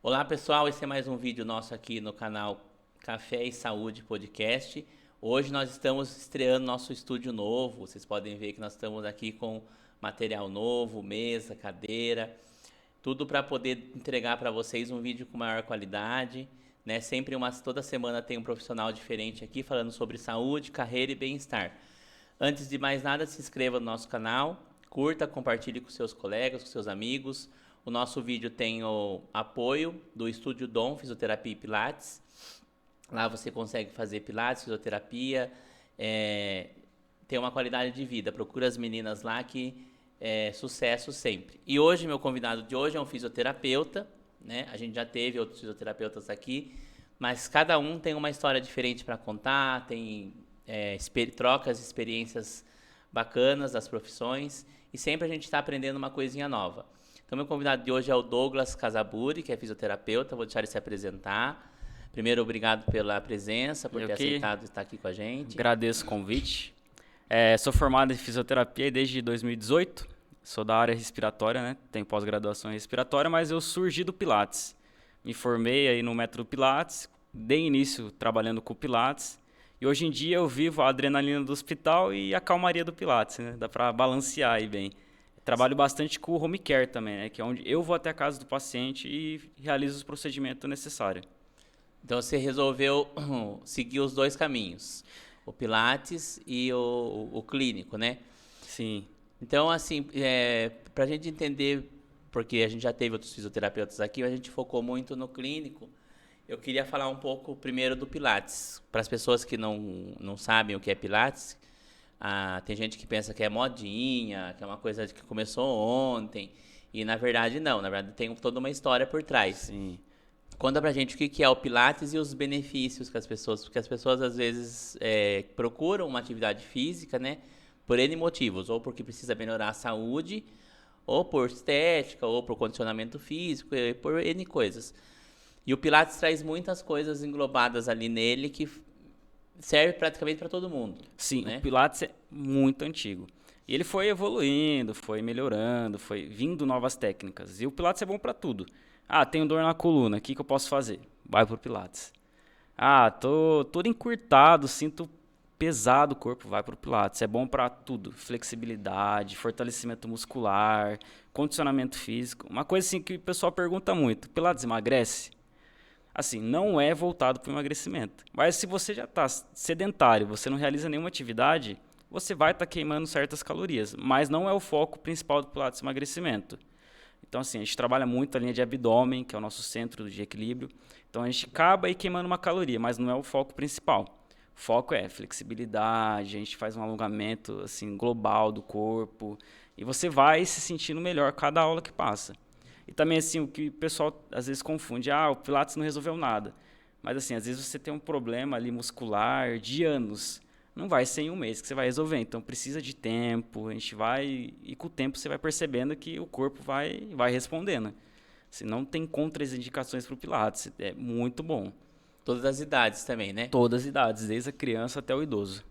Olá pessoal, esse é mais um vídeo nosso aqui no canal Café e Saúde Podcast. Hoje nós estamos estreando nosso estúdio novo. Vocês podem ver que nós estamos aqui com material novo, mesa, cadeira, tudo para poder entregar para vocês um vídeo com maior qualidade, né? Toda semana tem um profissional diferente aqui falando sobre saúde, carreira e bem-estar. Antes de mais nada, se inscreva no nosso canal, curta, compartilhe com seus colegas, com seus amigos. O nosso vídeo tem o apoio do Estúdio Dom Fisioterapia e Pilates. Lá você consegue fazer pilates, fisioterapia, ter uma qualidade de vida. Procura as meninas lá que é sucesso sempre. E hoje, meu convidado de hoje é um fisioterapeuta, né? A gente já teve outros fisioterapeutas aqui, mas cada um tem uma história diferente para contar, tem trocas, experiências bacanas das profissões, e sempre a gente está aprendendo uma coisinha nova. Então, meu convidado de hoje é o Douglas Casaburi, que é fisioterapeuta. Vou deixar ele se apresentar. Primeiro, obrigado pela presença, por ter aceitado estar aqui com a gente. Agradeço o convite. Sou formado em fisioterapia desde 2018. Sou da área respiratória, né? Tenho pós-graduação em respiratória, mas eu surgi do Pilates. Me formei aí no método Pilates, dei início trabalhando com Pilates. E hoje em dia eu vivo a adrenalina do hospital e a calmaria do Pilates, né? Dá para balancear aí bem. Trabalho bastante com o home care também, né? Que é onde eu vou até a casa do paciente e realizo os procedimentos necessários. Então, você resolveu seguir os dois caminhos, o Pilates e o clínico, né? Sim. Então, assim, para a gente entender, porque a gente já teve outros fisioterapeutas aqui, a gente focou muito no clínico. Eu queria falar um pouco primeiro do Pilates. Para as pessoas que não sabem o que é Pilates, tem gente que pensa que é modinha, que é uma coisa que começou ontem. E na verdade não, na verdade tem toda uma história por trás. Sim. Conta pra gente o que é o Pilates e os benefícios que porque as pessoas às vezes procuram uma atividade física, né? Por N motivos, ou porque precisa melhorar a saúde, ou por estética, ou por condicionamento físico, e por N coisas. E o Pilates traz muitas coisas englobadas ali nele que serve praticamente para todo mundo. Sim, né? o Pilates é muito antigo. E ele foi evoluindo, foi melhorando, foi vindo novas técnicas. E o Pilates é bom para tudo. Tenho dor na coluna, o que eu posso fazer? Vai pro Pilates. Tô todo encurtado, sinto pesado o corpo, vai pro Pilates. É bom para tudo, flexibilidade, fortalecimento muscular, condicionamento físico. Uma coisa assim que o pessoal pergunta muito, Pilates emagrece? Assim, não é voltado para o emagrecimento. Mas se você já está sedentário, você não realiza nenhuma atividade, você vai estar queimando certas calorias. Mas não é o foco principal do Pilates emagrecimento. Então, assim, a gente trabalha muito a linha de abdômen, que é o nosso centro de equilíbrio. Então, a gente acaba aí queimando uma caloria, mas não é o foco principal. O foco é flexibilidade, a gente faz um alongamento assim, global do corpo. E você vai se sentindo melhor cada aula que passa. E também, assim, o que o pessoal às vezes confunde, o Pilates não resolveu nada. Mas, assim, às vezes você tem um problema ali muscular de anos. Não vai ser em um mês que você vai resolver. Então, precisa de tempo, a gente vai... E com o tempo você vai percebendo que o corpo vai respondendo. Assim, não tem contraindicações para o Pilates. É muito bom. Todas as idades também, né? Todas as idades, desde a criança até o idoso.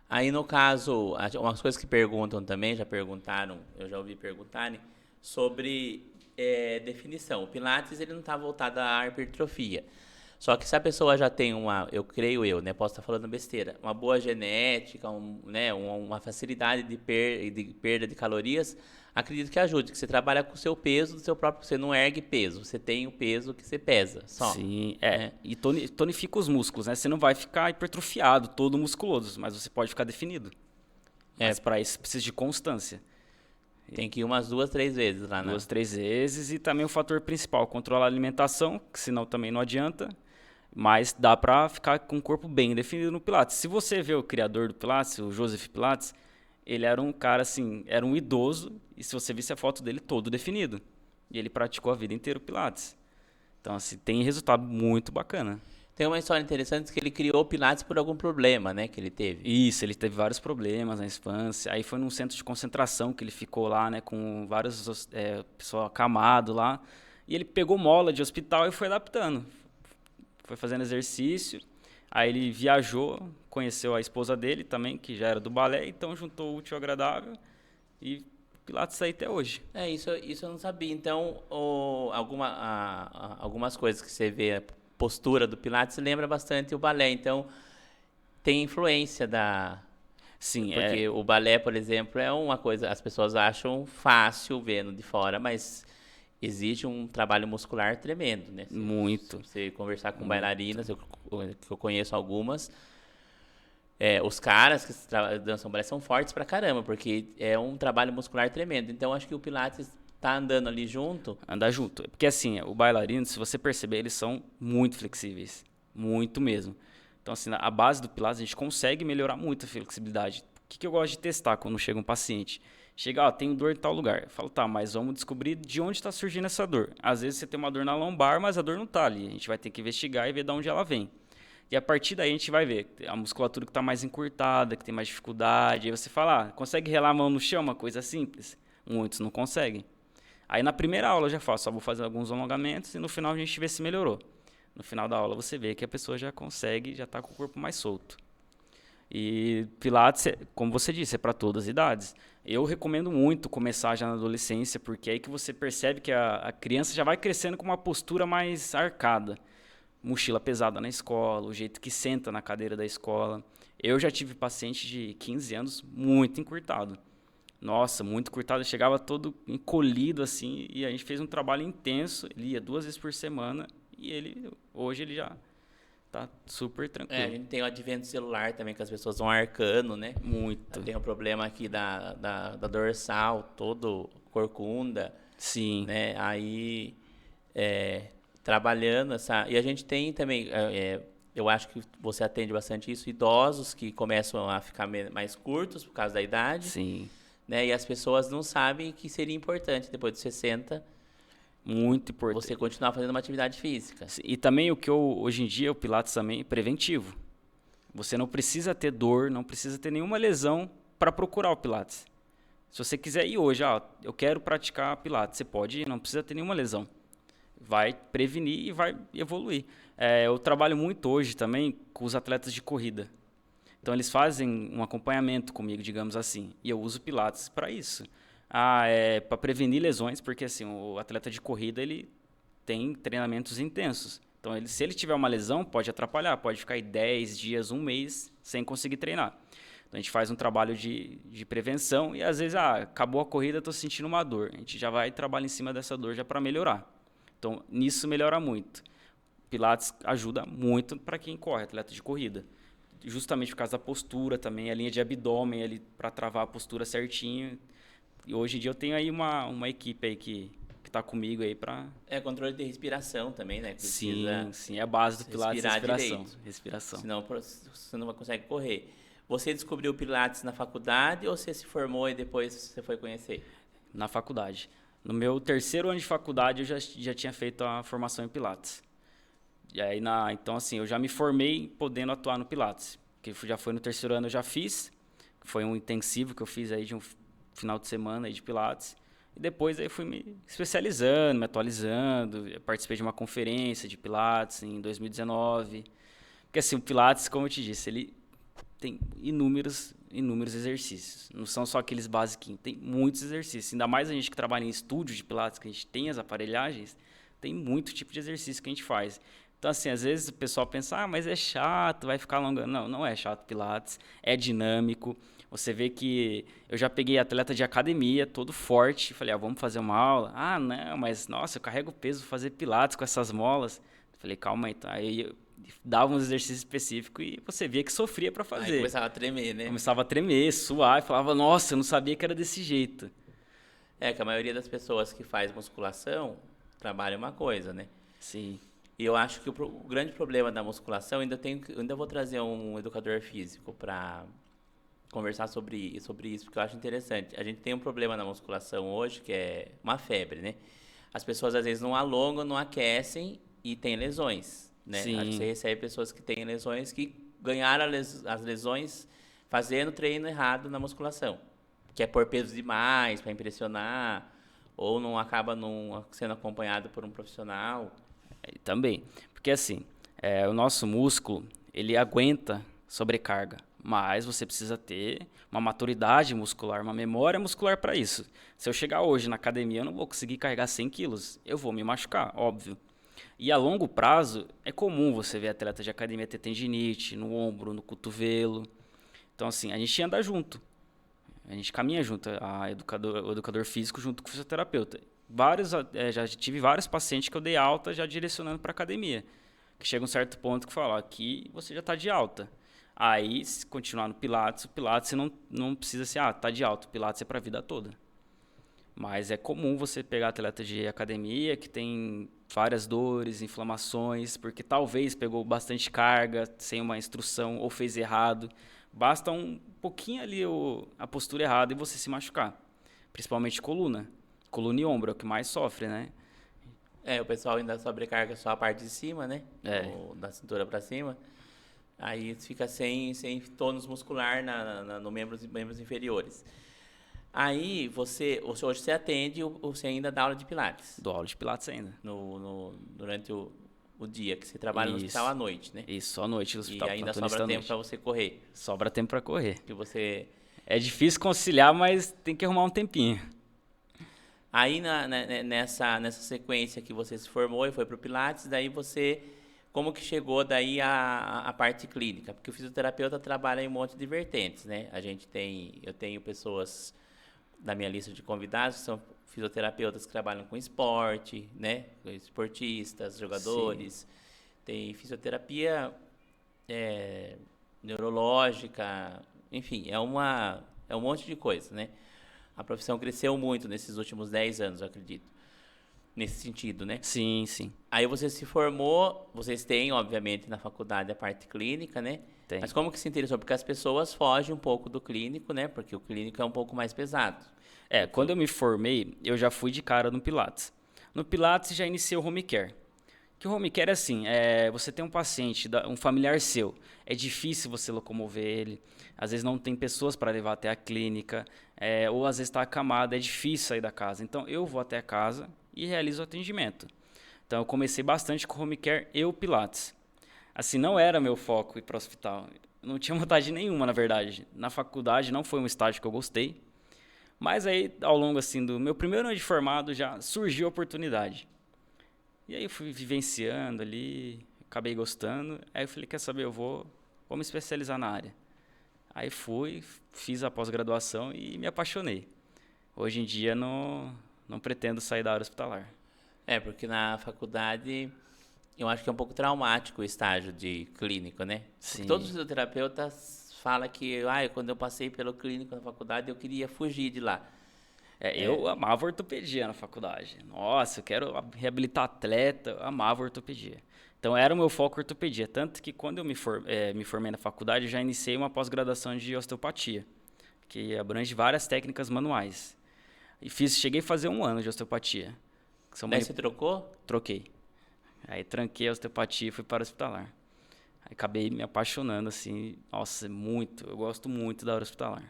Aí, no caso, umas coisas que perguntam também, já perguntaram, eu já ouvi perguntarem, sobre definição. O Pilates, ele não está voltado à hipertrofia. Só que se a pessoa já tem eu creio eu, né, posso estar falando besteira, uma boa genética, né, uma facilidade de perda de calorias, acredito que ajude, que você trabalha com o seu peso do seu próprio, você não ergue peso, você tem o peso que você pesa, só. Sim, né? E tonifica os músculos, né? Você não vai ficar hipertrofiado, todo musculoso, mas você pode ficar definido. Mas para isso precisa de constância. Tem que ir umas 2, 3 vezes lá, né? 2, 3 vezes. E também o fator principal, controlar a alimentação, que senão também não adianta. Mas dá pra ficar com o corpo bem definido no Pilates. Se você vê o criador do Pilates, o Joseph Pilates, ele era um cara assim, era um idoso. E se você visse a foto dele, todo definido. E ele praticou a vida inteira o Pilates. Então, assim, tem resultado muito bacana. Tem uma história interessante que ele criou o Pilates por algum problema, né, que ele teve. Isso, ele teve vários problemas na infância. Aí foi num centro de concentração que ele ficou lá, né, com vários pessoal acamado lá. E ele pegou mola de hospital e foi adaptando. Foi fazendo exercício. Aí ele viajou, conheceu a esposa dele também, que já era do balé, então juntou o útil ao agradável e Pilates tá aí até hoje. Isso eu não sabia. Então, algumas coisas que você vê, a postura do Pilates lembra bastante o balé. Então, tem influência da... Sim, Porque o balé, por exemplo, é uma coisa, as pessoas acham fácil vendo de fora, mas exige um trabalho muscular tremendo, né? Se muito. você conversar com bailarinas, que eu conheço algumas, os caras que dançam balé são fortes pra caramba, porque é um trabalho muscular tremendo. Então, acho que o Pilates tá andando ali junto. Andar junto. Porque assim, o bailarino, se você perceber, eles são muito flexíveis. Muito mesmo. Então, assim, a base do Pilates, a gente consegue melhorar muito a flexibilidade. O que eu gosto de testar quando chega um paciente? Chega, tenho dor em tal lugar. Eu falo, tá, mas vamos descobrir de onde está surgindo essa dor. Às vezes você tem uma dor na lombar, mas a dor não está ali. A gente vai ter que investigar e ver de onde ela vem. E a partir daí a gente vai ver a musculatura que está mais encurtada, que tem mais dificuldade. Aí você fala, consegue relar a mão no chão, uma coisa simples? Muitos não conseguem. Aí na primeira aula eu já faço, só vou fazer alguns alongamentos e no final a gente vê se melhorou. No final da aula você vê que a pessoa já consegue, já está com o corpo mais solto. E Pilates, como você disse, é para todas as idades. Eu recomendo muito começar já na adolescência, porque é aí que você percebe que a criança já vai crescendo com uma postura mais arcada. Mochila pesada na escola, o jeito que senta na cadeira da escola. Eu já tive paciente de 15 anos muito encurtado. Nossa, muito encurtado. Ele chegava todo encolhido assim, e a gente fez um trabalho intenso. Ele ia 2 vezes por semana e hoje ele já tá super A tranquilo. gente tem o advento celular também, que as pessoas vão arcando, né? Muito. Tem o problema aqui da dorsal, todo corcunda, Sim. né? Aí, trabalhando essa... E a gente tem também, eu acho que você atende bastante isso, idosos que começam a ficar mais curtos por causa da idade, Sim. né? E as pessoas não sabem que seria importante, depois de 60, Muito importante. você continuar fazendo uma atividade física. E também hoje em dia, o Pilates também é preventivo. Você não precisa ter dor, não precisa ter nenhuma lesão para procurar o Pilates. Se você quiser ir hoje, eu quero praticar Pilates, você pode ir, não precisa ter nenhuma lesão. Vai prevenir e vai evoluir. Eu trabalho muito hoje também com os atletas de corrida. Então eles fazem um acompanhamento comigo, digamos assim, e eu uso Pilates para isso. Para prevenir lesões, porque assim, o atleta de corrida ele tem treinamentos intensos. Então, se ele tiver uma lesão, pode atrapalhar, pode ficar aí 10 dias, um mês sem conseguir treinar. Então, a gente faz um trabalho de prevenção e às vezes, acabou a corrida, estou sentindo uma dor. A gente já vai e trabalha em cima dessa dor já para melhorar. Então, nisso melhora muito. Pilates ajuda muito para quem corre, atleta de corrida. Justamente por causa da postura também, a linha de abdômen ali para travar a postura certinho. E hoje em dia eu tenho aí uma equipe aí que está comigo aí para... Controle de respiração também, né? Sim, é a base do Pilates, respiração. Senão você não consegue correr. Você descobriu o Pilates na faculdade ou você se formou e depois você foi conhecer? Na faculdade. No meu 3º ano de faculdade eu já tinha feito a formação em Pilates. E aí, então assim, eu já me formei podendo atuar no Pilates. Que já foi no 3º ano eu já fiz. Foi um intensivo que eu fiz aí de um final de semana aí de Pilates. E depois aí fui me especializando, me atualizando. Eu participei de uma conferência de Pilates em 2019. Porque assim, o Pilates, como eu te disse, ele tem inúmeros exercícios. Não são só aqueles basiquinhos. Tem muitos exercícios. Ainda mais a gente que trabalha em estúdio de Pilates, que a gente tem as aparelhagens, tem muito tipo de exercício que a gente faz. Então, assim, às vezes o pessoal pensa, mas é chato, vai ficar alongando. Não, não é chato Pilates, é dinâmico. Você vê que eu já peguei atleta de academia, todo forte, falei, vamos fazer uma aula? Não, mas nossa, eu carrego peso, vou fazer Pilates com essas molas. Falei, calma aí. Então. Aí eu dava uns exercícios específicos e você via que sofria para fazer. Aí começava a tremer, né? Começava a tremer, suar, e falava, nossa, eu não sabia que era desse jeito. Que a maioria das pessoas que faz musculação trabalha uma coisa, né? Sim. E eu acho que o grande problema da musculação, ainda vou trazer um educador físico para conversar sobre isso, porque eu acho interessante. A gente tem um problema na musculação hoje, que é uma febre, né? As pessoas às vezes não alongam, não aquecem e tem lesões, né? Sim. Acho que você recebe pessoas que têm lesões que ganharam as lesões fazendo treino errado na musculação, que é pôr peso demais para impressionar, ou não acaba sendo acompanhado por um profissional. Também, porque assim, o nosso músculo, ele aguenta sobrecarga, mas você precisa ter uma maturidade muscular, uma memória muscular para isso. Se eu chegar hoje na academia, eu não vou conseguir carregar 100 quilos, eu vou me machucar, óbvio. E a longo prazo, é comum você ver atleta de academia ter tendinite no ombro, no cotovelo. Então, assim, a gente anda junto. A gente caminha junto, o educador físico junto com o fisioterapeuta. Já tive vários pacientes que eu dei alta já direcionando para academia. Que chega um certo ponto que fala, aqui você já está de alta. Aí, se continuar no Pilates, o Pilates você não precisa ser, tá de alta. O Pilates é para a vida toda. Mas é comum você pegar atleta de academia que tem várias dores, inflamações, porque talvez pegou bastante carga, sem uma instrução, ou fez errado. Basta um pouquinho ali a postura errada e você se machucar. Principalmente coluna. Coluna e ombro é o que mais sofre, né? O pessoal ainda sobrecarga só a parte de cima, né? Da cintura para cima. Aí fica sem tônus muscular no membros inferiores. Aí hoje você atende ou você ainda dá aula de Pilates? Dou aula de Pilates ainda. Durante o dia, que você trabalha no hospital à noite, né? Isso, só à noite no hospital. E ainda sobra tempo para você correr. Sobra tempo para correr. Que você... É difícil conciliar, mas tem que arrumar um tempinho. Aí nessa sequência que você se formou e foi para o Pilates, daí você... Como que chegou daí a parte clínica? Porque o fisioterapeuta trabalha em um monte de vertentes, né? Eu tenho pessoas da minha lista de convidados que são fisioterapeutas que trabalham com esporte, né? Esportistas, jogadores. Sim. Tem fisioterapia neurológica, enfim, é um monte de coisa, né? A profissão cresceu muito nesses últimos 10 anos, eu acredito. Nesse sentido, né? Sim, sim. Aí você se formou, vocês têm, obviamente, na faculdade a parte clínica, né? Tem. Mas como que se interessou? Porque as pessoas fogem um pouco do clínico, né? Porque o clínico é um pouco mais pesado. Quando eu me formei, eu já fui de cara no Pilates. No Pilates já iniciei o home care. Que o home care é assim, você tem um paciente, um familiar seu, é difícil você locomover ele, às vezes não tem pessoas para levar até a clínica, ou às vezes está acamado, é difícil sair da casa. Então eu vou até a casa e realizo o atendimento. Então eu comecei bastante com home care e o Pilates. Assim, não era meu foco ir para o hospital. Eu não tinha vontade nenhuma, na verdade. Na faculdade não foi um estágio que eu gostei. Mas aí, ao longo assim, do meu primeiro ano de formado, já surgiu a oportunidade. E aí eu fui vivenciando ali, acabei gostando. Aí eu falei, quer saber, eu vou me especializar na área. Aí fiz a pós-graduação e me apaixonei. Hoje em dia não pretendo sair da área hospitalar. Porque na faculdade eu acho que é um pouco traumático o estágio de clínico, né? Sim. Porque todos os fisioterapeutas falam que quando eu passei pelo clínico na faculdade eu queria fugir de lá. Eu amava ortopedia na faculdade. Nossa, eu quero reabilitar atleta, eu amava ortopedia. Então era o meu foco ortopedia. Tanto que quando eu me formei na faculdade, eu já iniciei uma pós-graduação de osteopatia, que abrange várias técnicas manuais. E cheguei a fazer 1 ano de osteopatia. Daí você trocou? Troquei. Aí tranquei a osteopatia e fui para o hospitalar. Aí acabei me apaixonando, assim, nossa, muito. Eu gosto muito da área hospitalar.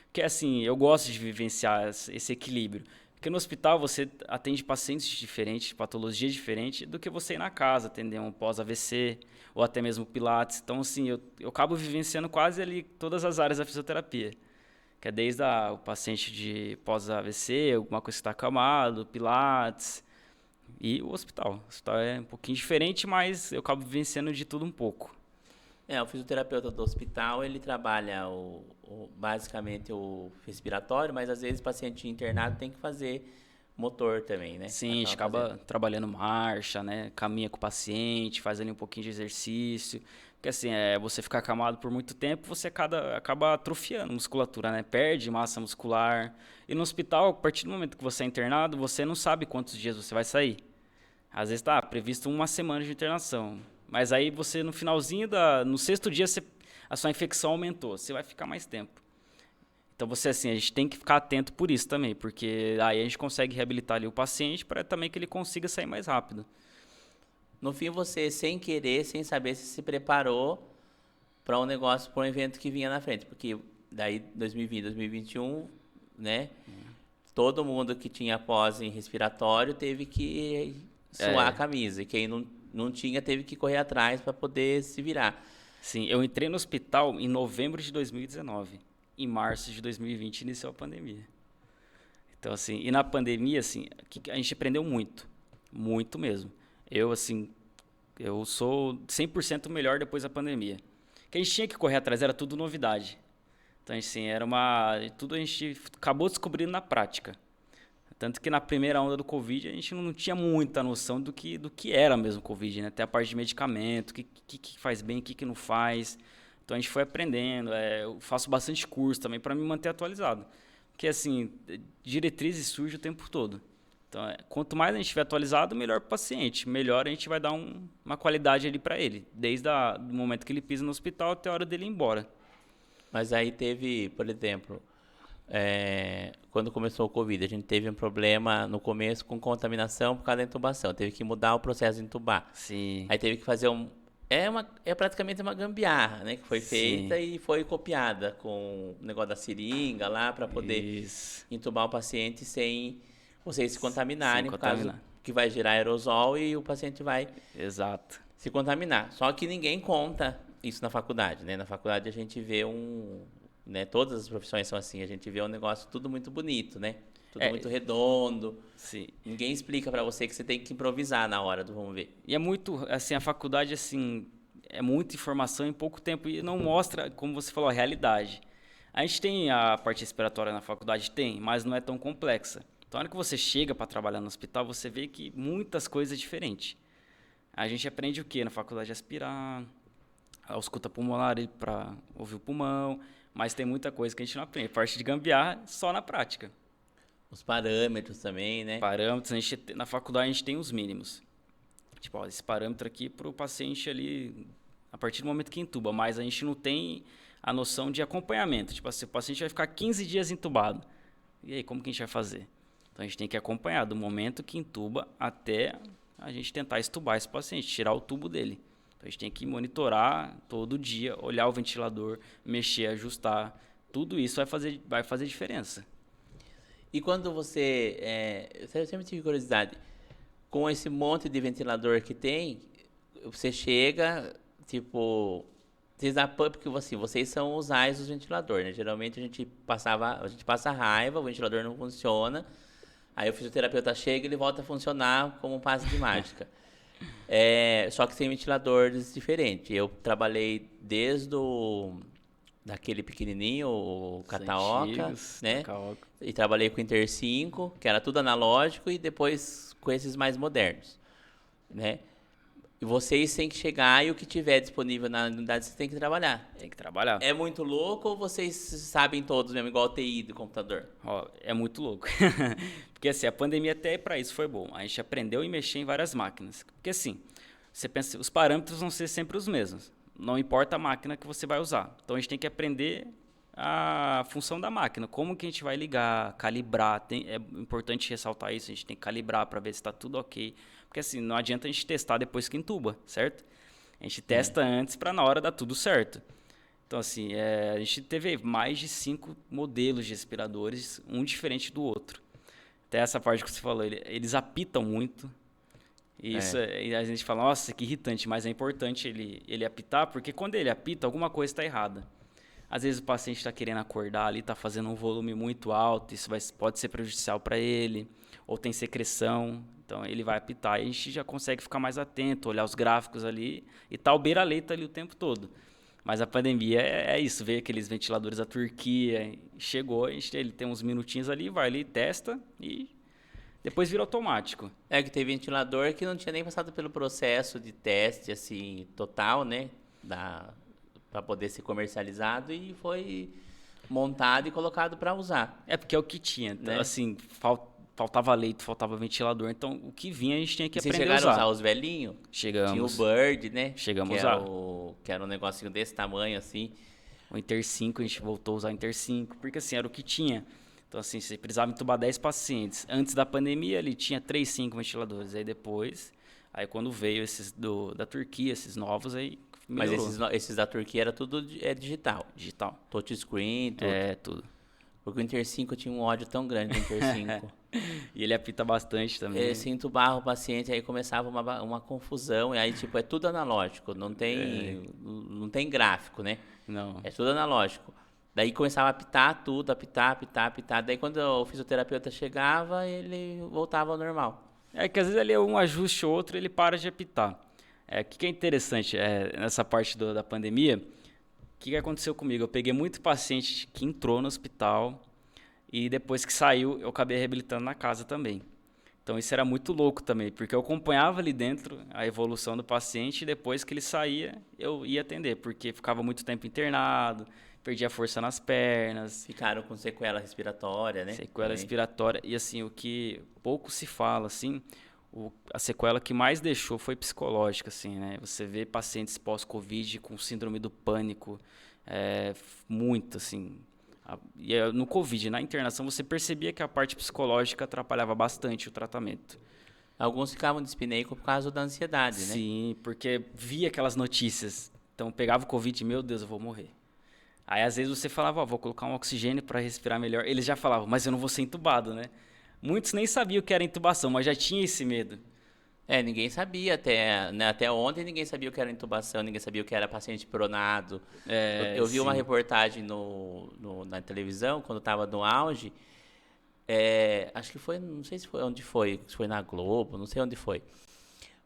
Porque, assim, eu gosto de vivenciar esse equilíbrio. Porque no hospital você atende pacientes diferentes, patologias diferentes, do que você ir na casa, atender um pós-AVC ou até mesmo Pilates. Então, assim, eu acabo vivenciando quase ali todas as áreas da fisioterapia. Que é desde o paciente de pós-AVC, alguma coisa que está acamado, Pilates e o hospital. O hospital é um pouquinho diferente, mas eu acabo vivenciando de tudo um pouco. O fisioterapeuta do hospital, ele trabalha basicamente o respiratório, mas às vezes o paciente internado tem que fazer motor também, né? Sim, a gente acaba trabalhando marcha, né? Caminha com o paciente, faz ali um pouquinho de exercício. Porque assim, você ficar acamado por muito tempo, você acaba atrofiando a musculatura, né? Perde massa muscular. E no hospital, a partir do momento que você é internado, você não sabe quantos dias você vai sair. Às vezes está previsto 1 semana de internação. Mas aí você, no finalzinho, no 6º dia, a sua infecção aumentou. Você vai ficar mais tempo. Então, a gente tem que ficar atento por isso também. Porque aí a gente consegue reabilitar ali o paciente para também que ele consiga sair mais rápido. No fim, você, sem querer, sem saber, se preparou para um negócio, para um evento que vinha na frente. Porque daí, 2020, 2021, né? Todo mundo que tinha pós em respiratório teve que suar a camisa. E quem não tinha, teve que correr atrás para poder se virar. Sim, eu entrei no hospital em novembro de 2019. Em março de 2020 iniciou a pandemia. Então, assim, e na pandemia, assim, a gente aprendeu muito. Muito mesmo. Eu, assim, eu sou 100% melhor depois da pandemia. O que a gente tinha que correr atrás era tudo novidade. Então, assim, tudo a gente acabou descobrindo na prática. Tanto que na primeira onda do Covid a gente não tinha muita noção do que era mesmo o Covid, né? Até a parte de medicamento, o que faz bem, o que não faz. Então a gente foi aprendendo. Eu faço bastante curso também para me manter atualizado. Porque assim, diretrizes surgem o tempo todo. Então, quanto mais a gente estiver atualizado, melhor para o paciente. Melhor a gente vai dar uma qualidade ali para ele. Desde o momento que ele pisa no hospital até a hora dele ir embora. Mas aí teve, por exemplo, quando começou o Covid, a gente teve um problema no começo com contaminação por causa da intubação. Teve que mudar o processo de intubar. Sim. Aí teve que fazer é praticamente uma gambiarra, né? Que foi feita e foi copiada com o negócio da seringa lá para poder intubar o paciente sem vocês se contaminarem, por causa que vai gerar aerosol e o paciente vai se contaminar. Só que ninguém conta isso na faculdade, né? Na faculdade a gente vê né? Todas as profissões são assim, a gente vê um negócio tudo muito bonito, né? Tudo muito redondo. Sim. Ninguém explica para você que você tem que improvisar na hora do vamos ver. E é muito, assim, a faculdade, assim, é muita informação em pouco tempo e não mostra, como você falou, a realidade. A gente tem a parte respiratória na faculdade, mas não é tão complexa. Então, na hora que você chega para trabalhar no hospital, você vê que muitas coisas é diferente. A gente aprende o quê? Na faculdade, aspirar, a ausculta pulmonar para ouvir o pulmão, mas tem muita coisa que a gente não aprende. A parte de gambiarra, só na prática. Os parâmetros também, né? Parâmetros, na faculdade a gente tem os mínimos. Tipo, ó, esse parâmetro aqui para o paciente ali, a partir do momento que intuba, mas a gente não tem a noção de acompanhamento. Tipo assim, o paciente vai ficar 15 dias entubado. E aí, como que a gente vai fazer? Então a gente tem que acompanhar do momento que intuba até a gente tentar extubar esse paciente, tirar o tubo dele. Então a gente tem que monitorar todo dia, olhar o ventilador, mexer, ajustar. Tudo isso vai fazer diferença. E quando eu sempre tive curiosidade, com esse monte de ventilador que tem, você chega, tipo, porque assim, vocês são os ais dos ventiladores, né? Geralmente a gente passa raiva, o ventilador não funciona, aí o fisioterapeuta chega e ele volta a funcionar como um passe de mágica. Só que tem ventiladores diferentes. Eu trabalhei desde daquele pequenininho, o Kataoka, né? E trabalhei com o Inter 5, que era tudo analógico, e depois com esses mais modernos, né? E vocês têm que chegar e o que tiver disponível na unidade vocês têm que trabalhar. Tem que trabalhar. É muito louco ou vocês sabem todos mesmo, igual o TI do computador? É muito louco. Porque assim, a pandemia até para isso foi bom. A gente aprendeu a mexer em várias máquinas. Porque assim, você pensa, os parâmetros vão ser sempre os mesmos. Não importa a máquina que você vai usar. Então a gente tem que aprender a função da máquina, como que a gente vai ligar, calibrar. É importante ressaltar isso, a gente tem que calibrar para ver se está tudo ok. Porque assim, não adianta a gente testar depois que intuba, certo? A gente testa antes para na hora dar tudo certo. Então assim, a gente teve mais de 5 modelos de respiradores, um diferente do outro. Até essa parte que você falou, eles apitam muito. E isso, a gente fala, nossa, que irritante, mas é importante ele apitar, porque quando ele apita, alguma coisa está errada. Às vezes o paciente está querendo acordar ali, está fazendo um volume muito alto, isso pode ser prejudicial para ele, ou tem secreção, então ele vai apitar. E a gente já consegue ficar mais atento, olhar os gráficos ali e tá o beira-leito ali o tempo todo. Mas a pandemia é isso, veio aqueles ventiladores da Turquia, chegou, ele tem uns minutinhos ali, vai ali, testa e depois vira automático. Que tem ventilador que não tinha nem passado pelo processo de teste, assim, total, né? Para poder ser comercializado e foi montado e colocado para usar. Porque é o que tinha, né? Assim, faltava leito, faltava ventilador, então o que vinha a gente tinha que aprender a usar. Vocês chegaram a usar os velhinhos? Chegamos. Tinha o Bird, né? Chegamos a usar. Que era um negocinho desse tamanho, assim. O Inter 5, a gente voltou a usar o Inter 5, porque assim, era o que tinha. Então assim, você precisava entubar 10 pacientes. Antes da pandemia, ele tinha 3, 5 ventiladores. Aí depois, quando veio esses da Turquia, esses novos, aí melhorou. Mas esses da Turquia era tudo digital? Digital. Touchscreen, tudo? Tudo. Porque o Inter 5 eu tinha um ódio tão grande do Inter 5. E ele apita bastante também. Ele entubava o paciente, aí começava uma confusão, e aí, tipo, é tudo analógico, não tem gráfico, né? Não. É tudo analógico. Daí começava a apitar tudo, apitar. Daí quando o fisioterapeuta chegava, ele voltava ao normal. É que às vezes ali um ajuste ou outro, ele para de apitar. O que é interessante nessa parte da pandemia, o que aconteceu comigo? Eu peguei muito paciente que entrou no hospital e depois que saiu, eu acabei reabilitando na casa também. Então isso era muito louco também, porque eu acompanhava ali dentro a evolução do paciente e depois que ele saía, eu ia atender, porque ficava muito tempo internado, perdia força nas pernas, Ficaram com sequela respiratória, né? sequela Também. respiratória. E assim, o que pouco se fala, assim, a sequela que mais deixou foi psicológica, assim, né? Você vê pacientes pós-Covid com síndrome do pânico, muito, assim. No Covid, na internação, você percebia que a parte psicológica atrapalhava bastante o tratamento. Alguns ficavam de espineco por causa da ansiedade, né? Sim, porque via aquelas notícias. Então, pegava o Covid, meu Deus, eu vou morrer. Aí, às vezes, você falava, vou colocar um oxigênio para respirar melhor. Eles já falavam, mas eu não vou ser entubado, né? Muitos nem sabiam o que era intubação, mas já tinha esse medo. Ninguém sabia até ontem ninguém sabia o que era intubação, ninguém sabia o que era paciente pronado. Eu vi uma Sim. reportagem na televisão, quando estava no auge, acho que foi, não sei se foi onde foi, se foi na Globo, não sei onde foi,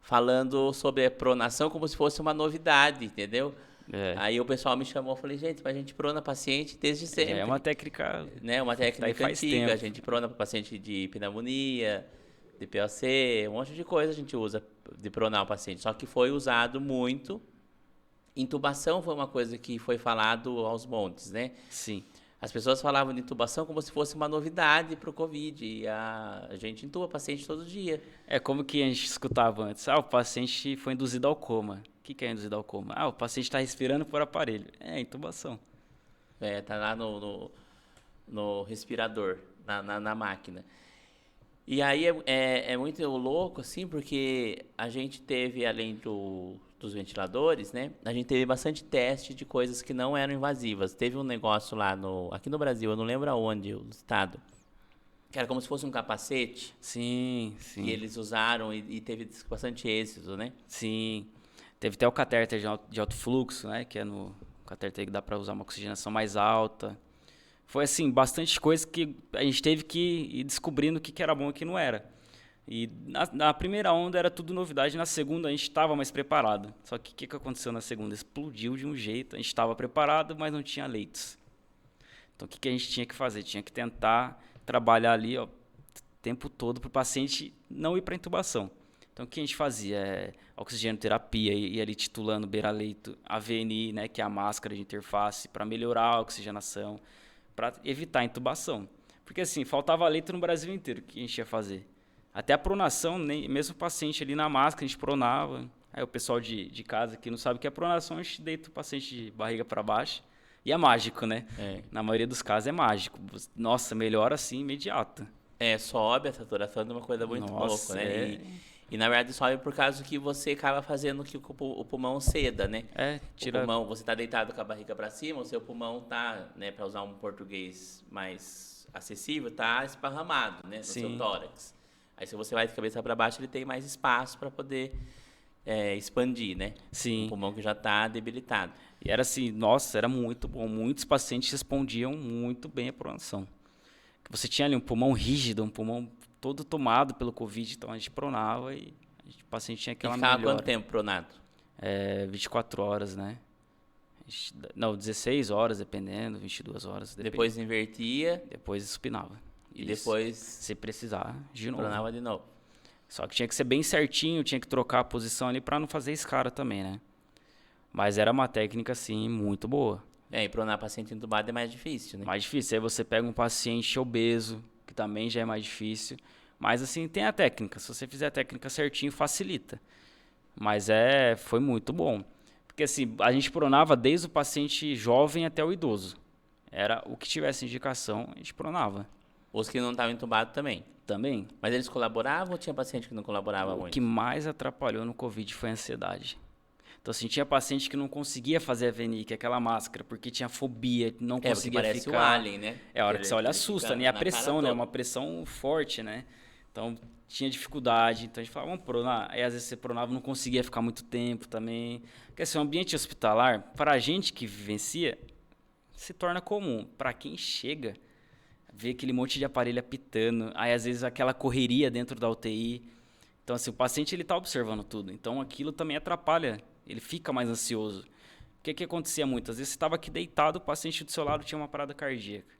falando sobre a pronação como se fosse uma novidade, entendeu? Aí o pessoal me chamou, eu falei, gente, mas a gente prona paciente desde sempre. É uma técnica, Né? Uma técnica faz antiga, tempo. a gente prona para paciente de pneumonia, de POC, um monte de coisa a gente usa de pronar o paciente. Só que foi usado muito. Intubação foi uma coisa que foi falado aos montes, né? Sim. As pessoas falavam de intubação como se fosse uma novidade para o Covid. E a gente intuba paciente todo dia. É como que a gente escutava antes. O paciente foi induzido ao coma. O que é induzido ao coma? O paciente está respirando por aparelho. É intubação. Tá lá no respirador, na máquina. E aí é muito louco, assim, porque a gente teve, além dos ventiladores, né? A gente teve bastante teste de coisas que não eram invasivas. Teve um negócio lá aqui no Brasil, eu não lembro aonde, o estado, que era como se fosse um capacete. Sim, sim. E eles usaram e teve bastante êxito, né? Sim. Teve até o catéter de alto fluxo, né? Que no catéter que dá para usar uma oxigenação mais alta. Foi assim, bastante coisa que a gente teve que ir descobrindo o que era bom e o que não era. E na primeira onda era tudo novidade, na segunda a gente estava mais preparado. Só que o que aconteceu na segunda? Explodiu de um jeito, a gente estava preparado, mas não tinha leitos. Então o que a gente tinha que fazer? Tinha que tentar trabalhar ali o tempo todo para o paciente não ir para intubação. Então o que a gente fazia? Oxigenoterapia, ia ali titulando beira-leito, AVNI, né, que é a máscara de interface, para melhorar a oxigenação, para evitar a intubação. Porque assim, faltava leito no Brasil inteiro, o que a gente ia fazer? Até a pronação, mesmo o paciente ali na máscara, a gente pronava. Aí o pessoal de casa que não sabe o que é pronação, a gente deita o paciente de barriga para baixo. E é mágico, né? Na maioria dos casos é mágico. Nossa, melhora assim, imediato. Sobe a saturação de uma coisa muito Nossa, louca, né? E na verdade sobe por causa que você acaba fazendo que o pulmão ceda, né? Tira... O pulmão, você tá deitado com a barriga para cima, o seu pulmão tá, né, para usar um português mais acessível, tá esparramado, né, no seu tórax. Aí se você vai de cabeça para baixo, ele tem mais espaço para poder expandir, né? Sim. O pulmão que já está debilitado. E era assim, nossa, era muito bom. Muitos pacientes respondiam muito bem à pronação. Você tinha ali um pulmão rígido, um pulmão todo tomado pelo Covid, então a gente pronava e o paciente tinha aquela melhora. E ficava quanto tempo pronado? 24 horas, né? Não, 16 horas, dependendo, 22 horas. Dependendo. Depois invertia. Depois supinava. E depois... Se precisar, de novo. Pronava de novo. Só que tinha que ser bem certinho, tinha que trocar a posição ali para não fazer escara também, né? Mas era uma técnica, assim, muito boa. E pronar paciente entubado é mais difícil, né? Mais difícil. Aí você pega um paciente obeso, que também já é mais difícil. Mas, assim, tem a técnica. Se você fizer a técnica certinho, facilita. Mas foi muito bom. Porque, assim, a gente pronava desde o paciente jovem até o idoso. Era o que tivesse indicação, a gente pronava. Os que não estavam entubados também? Também. Mas eles colaboravam ou tinha paciente que não colaborava muito? O que mais atrapalhou no Covid foi a ansiedade. Então, assim, tinha paciente que não conseguia fazer a VNI, que é aquela máscara, porque tinha fobia, não Porque conseguia parece ficar. o Alien, né? A hora que você olha, Ele assusta, fica né? E a na cara pressão, né? toda. Uma pressão forte, né? Então, tinha dificuldade. Então, a gente falava, vamos pronar. Aí, às vezes, você pronava, não conseguia ficar muito tempo também. Porque, assim, o ambiente hospitalar, para a gente que vivencia, se torna comum. Para quem chega, vê aquele monte de aparelho apitando. Aí, às vezes, aquela correria dentro da UTI. Então, assim, o paciente, ele tá observando tudo. Então, aquilo também atrapalha. Ele fica mais ansioso. O que acontecia muito? Às vezes, você estava aqui deitado, o paciente do seu lado tinha uma parada cardíaca.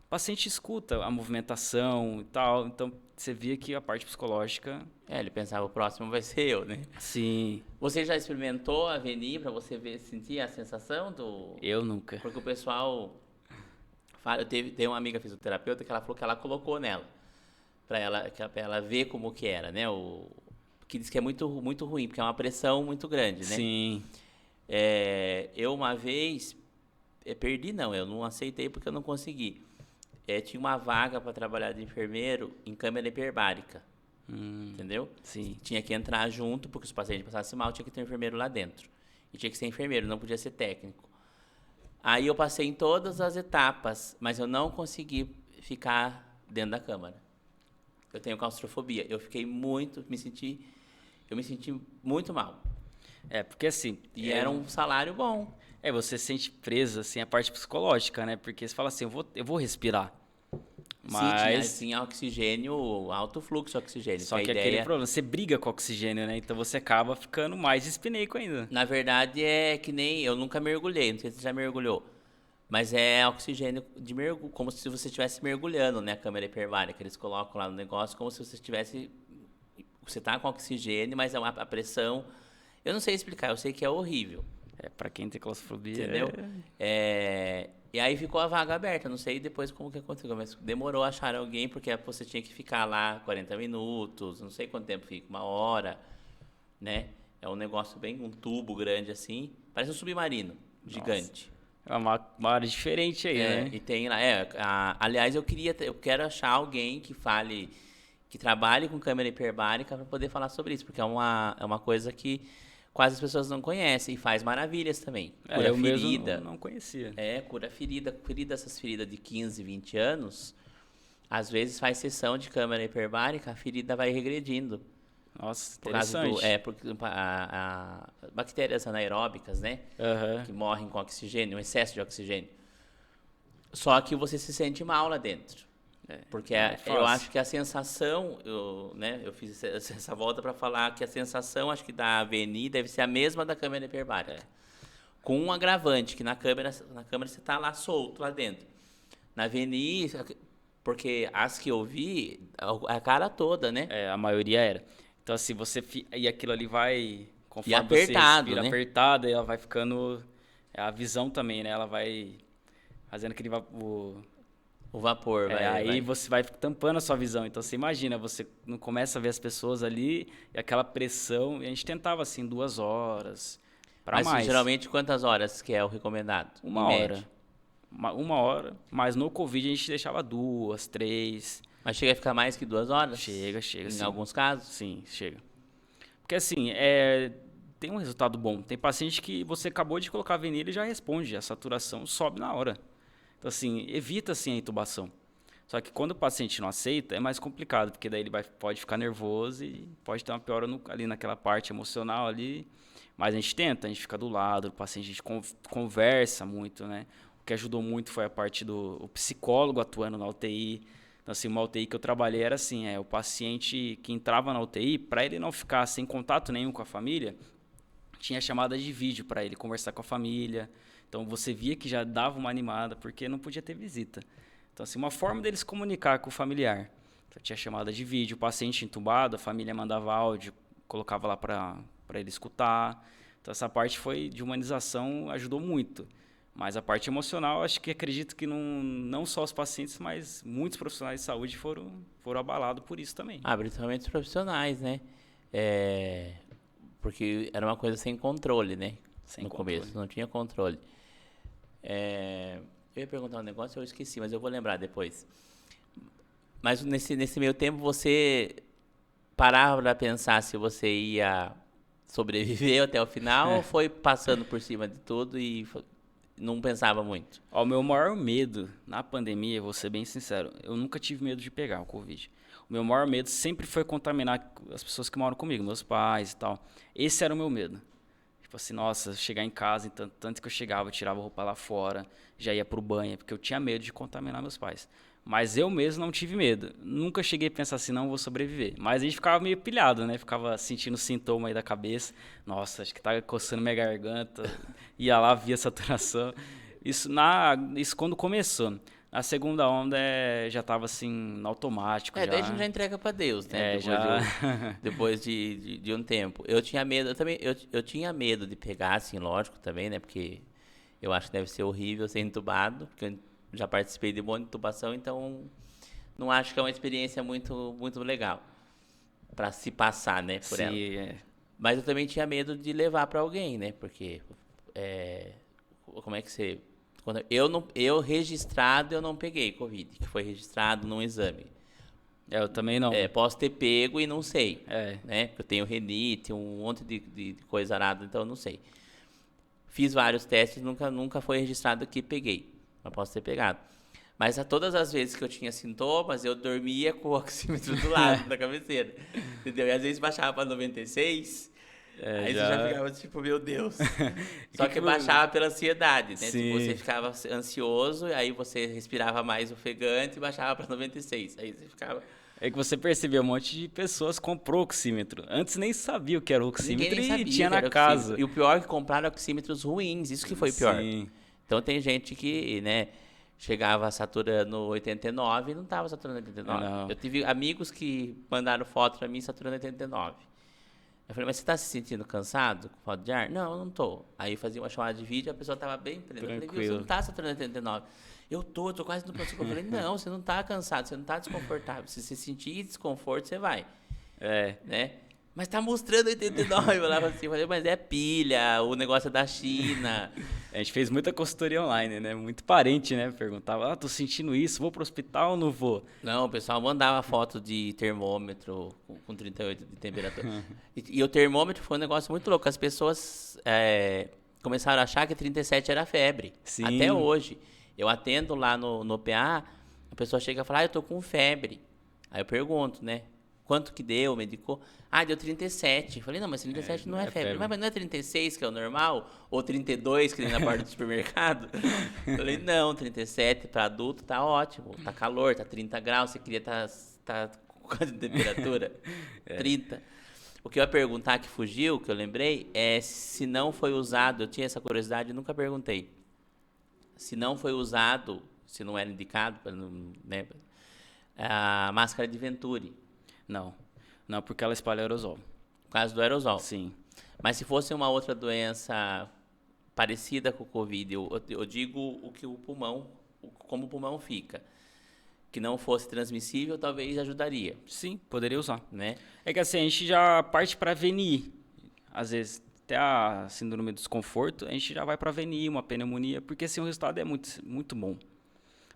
O paciente escuta a movimentação e tal, então você via que a parte psicológica, Ele pensava, o próximo vai ser eu, né? sim, Você já experimentou a VNI pra você ver, sentir a sensação do... eu nunca. Porque o pessoal... Tem uma amiga fisioterapeuta que ela falou que ela colocou nela. Pra ela ver como que era, né? Que diz que é muito, muito ruim, porque é uma pressão muito grande, né? Sim, Eu uma vez... perdi não, eu não aceitei porque eu não consegui. Tinha uma vaga para trabalhar de enfermeiro em câmara hiperbárica, entendeu? sim. Tinha que entrar junto, porque se o paciente passasse mal, tinha que ter um enfermeiro lá dentro. E tinha que ser enfermeiro, não podia ser técnico. Aí eu passei em todas as etapas, mas eu não consegui ficar dentro da câmara. Eu tenho claustrofobia. Eu me senti muito mal. Porque assim, E era um salário bom. você sente preso, assim, a parte psicológica, né? Porque você fala assim, eu vou respirar. Mas, Tinha oxigênio, alto fluxo de oxigênio. só que aquele problema, você briga com o oxigênio, né? Então você acaba ficando mais espineco ainda. Na verdade, é que nem... Eu nunca mergulhei, não sei se você já mergulhou. Mas é oxigênio de mergulho, como se você estivesse mergulhando, né? A câmera hiperbárica, eles colocam lá no negócio como se você estivesse... Você tá com oxigênio, mas a pressão... Eu não sei explicar, eu sei que é horrível. Pra quem tem claustrofobia, Entendeu? E aí ficou a vaga aberta, não sei depois como que aconteceu, mas demorou a achar alguém, porque você tinha que ficar lá 40 minutos, não sei quanto tempo fica, 1 hora, né? É um negócio bem, um tubo grande assim, parece um submarino, gigante. É uma área diferente aí, né? E tem lá, aliás, eu quero achar alguém que fale, que trabalhe com câmera hiperbárica para poder falar sobre isso, porque é uma coisa que quase as pessoas não conhecem e faz maravilhas também. Cura Eu ferida. mesmo não conhecia. Cura ferida. Essas feridas de 15, 20 anos, às vezes faz sessão de câmera hiperbárica, a ferida vai regredindo. Nossa, Por causa interessante. porque bactérias anaeróbicas, né? Aham. Que morrem com oxigênio, um excesso de oxigênio. Só que você se sente mal lá dentro. Porque fácil. eu acho que a sensação, eu fiz essa volta para falar que a sensação, acho que da VNI deve ser a mesma da câmera hiperbárica. Com um agravante, que na câmera você tá lá solto, lá dentro. Na VNI, porque as que eu vi, a cara toda, né? A maioria era. Então, assim, e aquilo ali vai... Conforme apertado, você respira né? apertado, e ela vai ficando... A visão também, né? Ela vai fazendo aquele... O vapor, aí você vai tampando a sua visão. Então, você imagina, você não começa a ver as pessoas ali, e aquela pressão... E a gente tentava, assim, 2 horas, para Mas mais. geralmente quantas horas que é o recomendado? 1 em hora. média? 1 hora. Mas no Covid a gente deixava 2, 3... Mas chega a ficar mais que 2 horas? Chega, Em sim. alguns casos? Sim, chega. Porque assim, tem um resultado bom. Tem paciente que você acabou de colocar a venilha e já responde, a saturação sobe na hora. Então assim, evita assim a intubação. Só que quando o paciente não aceita, é mais complicado, porque daí ele pode ficar nervoso e pode ter uma piora ali naquela parte emocional ali. Mas a gente fica do lado do paciente, a gente conversa muito, né? O que ajudou muito foi a parte do psicólogo atuando na UTI. Então, assim, uma UTI que eu trabalhei era assim, o paciente que entrava na UTI, para ele não ficar sem contato nenhum com a família, tinha chamada de vídeo para ele conversar com a família. Então, você via que já dava uma animada, porque não podia ter visita. Então, assim, uma forma deles comunicar com o familiar. Então, tinha chamada de vídeo, o paciente entubado, a família mandava áudio, colocava lá para ele escutar. Então, essa parte de humanização ajudou muito. Mas a parte emocional, acredito que não só os pacientes, mas muitos profissionais de saúde foram abalados por isso também. Principalmente os profissionais, né? Porque era uma coisa sem controle, né? No começo, não tinha controle. Eu ia perguntar um negócio, eu esqueci, mas eu vou lembrar depois. Mas nesse meio tempo, você parava para pensar se você ia sobreviveu até o final ou foi passando por cima de tudo e não pensava muito? Ó, o meu maior medo na pandemia, vou ser bem sincero, eu nunca tive medo de pegar o Covid. O meu maior medo sempre foi contaminar as pessoas que moram comigo, meus pais e tal. Esse era o meu medo. Tipo assim, nossa, chegar em casa, tanto que eu chegava, eu tirava a roupa lá fora, já ia pro banho, porque eu tinha medo de contaminar meus pais. Mas eu mesmo não tive medo. Nunca cheguei a pensar assim, não vou sobreviver. Mas a gente ficava meio pilhado, né? Ficava sentindo sintoma aí da cabeça. Nossa, acho que tá coçando minha garganta. Ia lá, via saturação. Isso quando começou. A segunda onda já tava assim, no automático. Daí a gente já entrega pra Deus, né? Depois de um tempo. Eu tinha medo, eu tinha medo de pegar, assim, lógico, também, né? Porque eu acho que deve ser horrível ser entubado, porque eu já participei de um monte de intubação, então não acho que é uma experiência muito, muito legal pra se passar, né, por ela. Sim, Mas eu também tinha medo de levar pra alguém, né? Porque como é que você... Eu registrado, eu não peguei Covid, que foi registrado num exame. eu também não. Posso ter pego e não sei, É. né? Porque eu tenho renite, um monte de coisa arada, então eu não sei. Fiz vários testes, nunca foi registrado que peguei, mas posso ter pegado. Mas todas as vezes que eu tinha sintomas, eu dormia com o oxímetro do lado, da cabeceira, entendeu? E às vezes baixava para 96, aí você já ficava tipo, meu Deus. Só que baixava pela ansiedade, né? Sim. Tipo, você ficava ansioso, aí você respirava mais ofegante e baixava para 96. Aí você ficava... É que você percebeu um monte de pessoas comprou oxímetro. Antes nem sabia o que era o oxímetro Ninguém nem e sabia tinha que na era casa. oxímetro. E o pior é que compraram oxímetros ruins, isso que foi pior. Sim. Então tem gente que, né, chegava saturando 89 e não estava saturando 89. Não. Eu tive amigos que mandaram foto para mim saturando 89. Eu falei, mas você está se sentindo cansado com falta de ar? Não, eu não tô. Aí fazia uma chamada de vídeo e a pessoa estava bem plena. Eu falei, viu, você não está saturando 89. Eu tô quase no pronto-socorro. Eu falei, não, você não está cansado, você não está desconfortável. Se você sentir desconforto, você vai. Né? Mas tá mostrando 89. Eu falava assim, mas é pilha, o negócio é da China. A gente fez muita consultoria online, né? Muito parente, né? Perguntava, tô sentindo isso, vou pro hospital ou não vou? Não, o pessoal mandava foto de termômetro com 38 de temperatura. E o termômetro foi um negócio muito louco. As pessoas começaram a achar que 37 era febre. Sim. Até hoje. Eu atendo lá no PA, a pessoa chega e fala, eu tô com febre. Aí eu pergunto, né? Quanto que deu, medicou? Deu 37. Falei, não, mas 37 não é febre. Mas não é 36 que é o normal? Ou 32 que tem na porta do supermercado? Falei, não, 37 para adulto tá ótimo. Tá calor, tá 30 graus. Você queria tá com quanto de temperatura? 30. O que eu ia perguntar que fugiu, que eu lembrei, é se não foi usado, eu tinha essa curiosidade e nunca perguntei. Se não foi usado, se não era indicado, né, a máscara de Venturi. Não, porque ela espalha aerosol. Por causa do aerosol? Sim. Mas se fosse uma outra doença parecida com o Covid, eu digo como o pulmão fica. Que não fosse transmissível, talvez ajudaria. Sim, poderia usar. Né? É que assim, a gente já parte para VNI. Às vezes, até a síndrome do desconforto, a gente já vai para VNI, uma pneumonia, porque assim o resultado é muito, muito bom.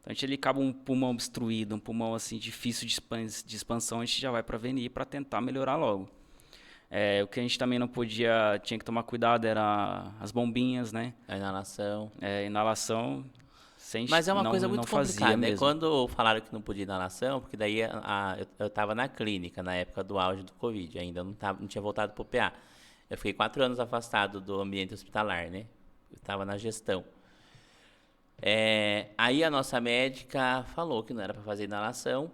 Então, a gente acaba um pulmão obstruído, um pulmão assim difícil de expansão, a gente já vai para VNI para tentar melhorar logo. O que a gente também não tinha que tomar cuidado era as bombinas, né? A inalação. Inalação, mas é uma coisa muito complicada, né? Mesmo. Quando falaram que não podia inalação, porque daí eu estava na clínica na época do auge do Covid, ainda não tinha voltado para o PA. Eu fiquei 4 anos afastado do ambiente hospitalar, né? Eu estava na gestão. Aí a nossa médica falou que não era para fazer inalação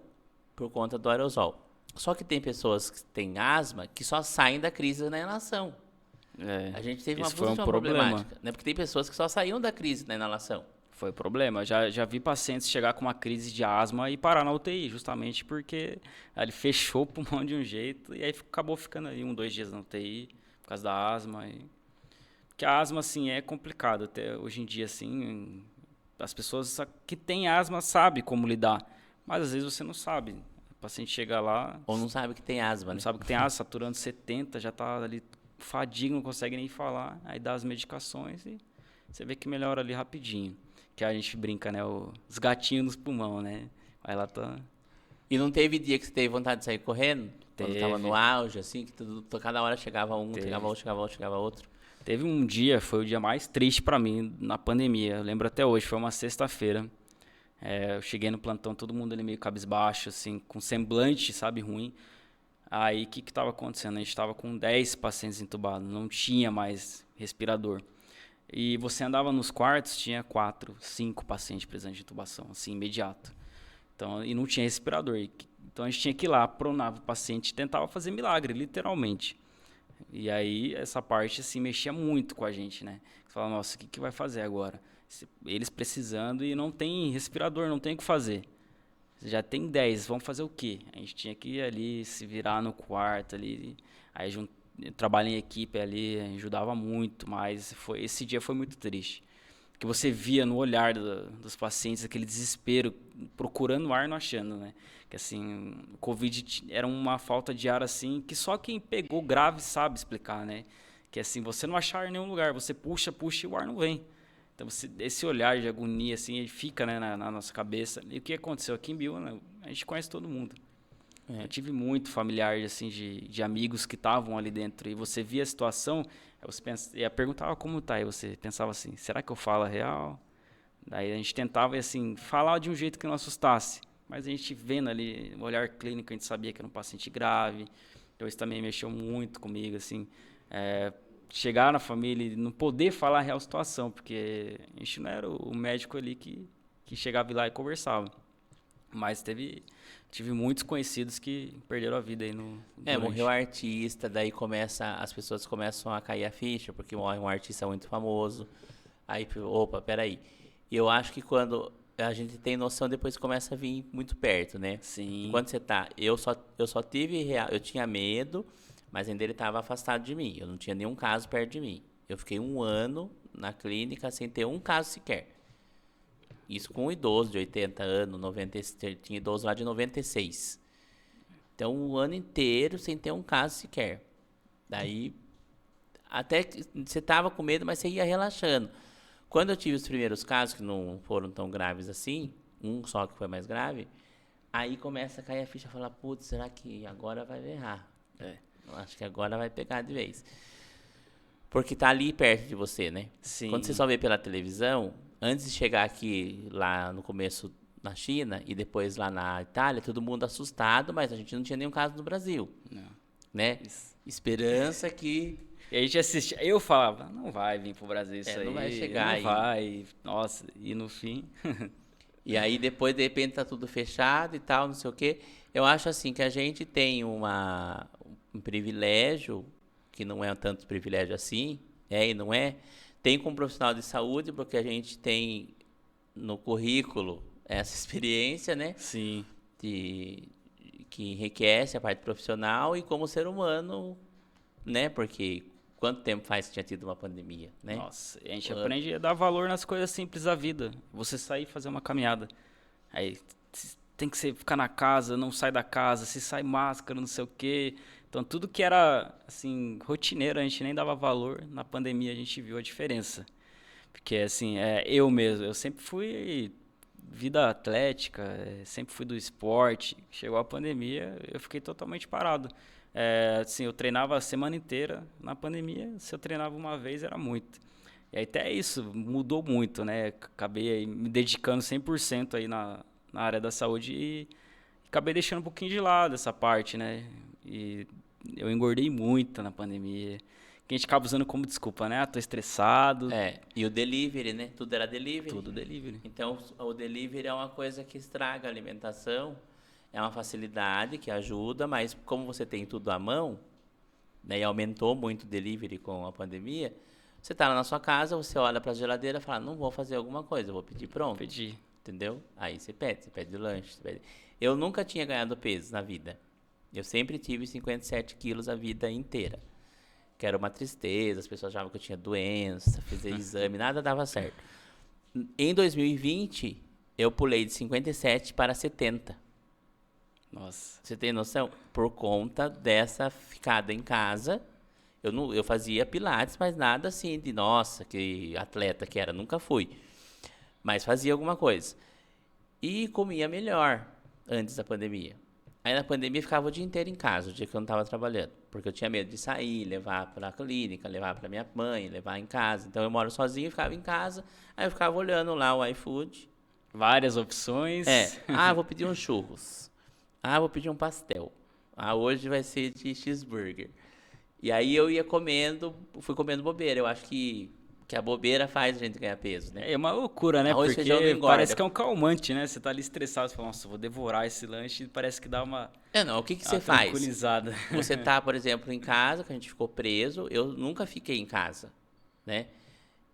por conta do aerosol. Só que tem pessoas que têm asma que só saem da crise na inalação. A gente teve uma problemática, né? Porque tem pessoas que só saíam da crise na inalação. Foi problema. Já vi pacientes chegar com uma crise de asma e parar na UTI, justamente porque ele fechou o pulmão de um jeito e aí acabou ficando aí 2 dias na UTI por causa da asma. Porque a asma, assim, é complicado. Até hoje em dia, assim, as pessoas que têm asma sabem como lidar, mas às vezes você não sabe. O paciente chega lá... Ou não sabe que tem asma, né? Não sabe que tem asma, saturando 70, já está ali fadiga, não consegue nem falar. Aí dá as medicações e você vê que melhora ali rapidinho. Que a gente brinca, né? Os gatinhos nos pulmão, né? Aí ela tá... E não teve dia que você teve vontade de sair correndo? Quando tava no auge, assim, que cada hora chegava um, chegava outro, chegava outro, chegava outro. Teve um dia, foi o dia mais triste pra mim na pandemia. Eu lembro até hoje, foi uma sexta-feira. Eu cheguei no plantão, todo mundo ali meio cabisbaixo, assim, com semblante, sabe, ruim. Aí, o que que tava acontecendo? A gente tava com 10 pacientes entubados, não tinha mais respirador. E você andava nos quartos, tinha 4, 5 pacientes precisando de intubação, assim, imediato. Então, e não tinha respirador. Então, a gente tinha que ir lá, pronava o paciente, tentava fazer milagre, literalmente. E aí, essa parte, assim, mexia muito com a gente, né? Você fala, nossa, o que que vai fazer agora? Eles precisando e não tem respirador, não tem o que fazer. Já tem 10, vamos fazer o quê? A gente tinha que ir ali, se virar no quarto ali. Aí, trabalho em equipe ali, ajudava muito, mas esse dia foi muito triste. Que você via no olhar dos pacientes aquele desespero, procurando ar, não achando, né? Que assim, o Covid era uma falta de ar assim, que só quem pegou grave sabe explicar, né? Que assim, você não achar ar em nenhum lugar, você puxa, puxa e o ar não vem. Então, esse olhar de agonia, assim, ele fica, né, na nossa cabeça. E o que aconteceu aqui em Biúna, a gente conhece todo mundo. Eu tive muito familiar, assim, de amigos que estavam ali dentro. E você via a situação, aí você ia perguntar como tá. E você pensava assim, será que eu falo a real? Daí a gente tentava, assim, falar de um jeito que não assustasse. Mas a gente vendo ali, o olhar clínico, a gente sabia que era um paciente grave. Então isso também mexeu muito comigo, assim. Chegar na família e não poder falar a real situação, porque a gente não era o médico ali que chegava lá e conversava. Mas tive muitos conhecidos que perderam a vida aí Morreu artista, daí as pessoas começam a cair a ficha, porque morre um artista muito famoso. Aí, opa, peraí. E eu acho que quando a gente tem noção, depois começa a vir muito perto, né? Sim. Quando você tá... Eu só tive... Eu tinha medo, mas ainda ele estava afastado de mim. Eu não tinha nenhum caso perto de mim. Eu fiquei 1 ano na clínica sem ter um caso sequer. Isso com um idoso de 80 anos, tinha idoso lá de 96. Então, 1 ano inteiro sem ter um caso sequer. Daí, até que você tava com medo, mas você ia relaxando. Quando eu tive os primeiros casos, que não foram tão graves assim, um só que foi mais grave, aí começa a cair a ficha e falar, putz, será que agora vai errar? Acho que agora vai pegar de vez. Porque tá ali perto de você, né? Sim. Quando você só vê pela televisão, antes de chegar aqui, lá no começo na China e depois lá na Itália, todo mundo assustado, mas a gente não tinha nenhum caso no Brasil. Não. Né? Esperança que... E a gente assistia, eu falava, não vai vir pro Brasil isso aí. Não vai chegar aí. Não vai, nossa, e no fim... E aí depois, de repente, tá tudo fechado e tal, não sei o quê. Eu acho assim que a gente tem um privilégio, que não é tanto privilégio assim, e não é, tem como profissional de saúde, porque a gente tem no currículo essa experiência, né? Sim. Que enriquece a parte profissional e como ser humano, né? Porque quanto tempo faz que tinha tido uma pandemia, né? Nossa, a gente aprende a dar valor nas coisas simples da vida. Você sair e fazer uma caminhada. Aí tem que ficar na casa, não sai da casa, se sai máscara, não sei o quê. Então tudo que era assim rotineiro, a gente nem dava valor. Na pandemia a gente viu a diferença. Porque assim, eu mesmo, eu sempre fui vida atlética, sempre fui do esporte. Chegou a pandemia, eu fiquei totalmente parado. Assim, eu treinava a semana inteira. Na pandemia, se eu treinava uma vez, era muito. E aí, até isso mudou muito, né? Acabei aí me dedicando 100% aí na área da saúde e acabei deixando um pouquinho de lado essa parte, né? E eu engordei muito na pandemia. Que a gente acaba usando como desculpa, né? Tô estressado. E o delivery, né? Tudo era delivery. Tudo delivery. Então, o delivery é uma coisa que estraga a alimentação. É uma facilidade que ajuda, mas como você tem tudo à mão, né, e aumentou muito o delivery com a pandemia, você está na sua casa, você olha para a geladeira e fala, não vou fazer alguma coisa, vou pedir pronto. Pedir. Entendeu? Aí você pede lanche. Eu nunca tinha ganhado peso na vida. Eu sempre tive 57 quilos a vida inteira. Que era uma tristeza, as pessoas achavam que eu tinha doença, fazer exame, nada dava certo. Em 2020, eu pulei de 57 para 70. Nossa. Você tem noção? Por conta dessa ficada em casa, eu fazia pilates, mas nada assim de, nossa, que atleta que era, nunca fui. Mas fazia alguma coisa. E comia melhor antes da pandemia. Aí na pandemia eu ficava o dia inteiro em casa, o dia que eu não estava trabalhando. Porque eu tinha medo de sair, levar para a clínica, levar para minha mãe, levar em casa. Então eu moro sozinho, ficava em casa. Aí eu ficava olhando lá o iFood. Várias opções. Vou pedir uns churros. Vou pedir um pastel. Hoje vai ser de cheeseburger. E aí eu ia comendo, fui comendo bobeira. Eu acho que a bobeira faz a gente ganhar peso, né? É uma loucura, né? Arroz e feijão não Porque engorda. parece que é um calmante, né? Você tá ali estressado, você fala, nossa, vou devorar esse lanche e parece que dá uma, Não, o que uma você faz? tranquilizada. Você tá, por exemplo, em casa, que a gente ficou preso. Eu nunca fiquei em casa, né?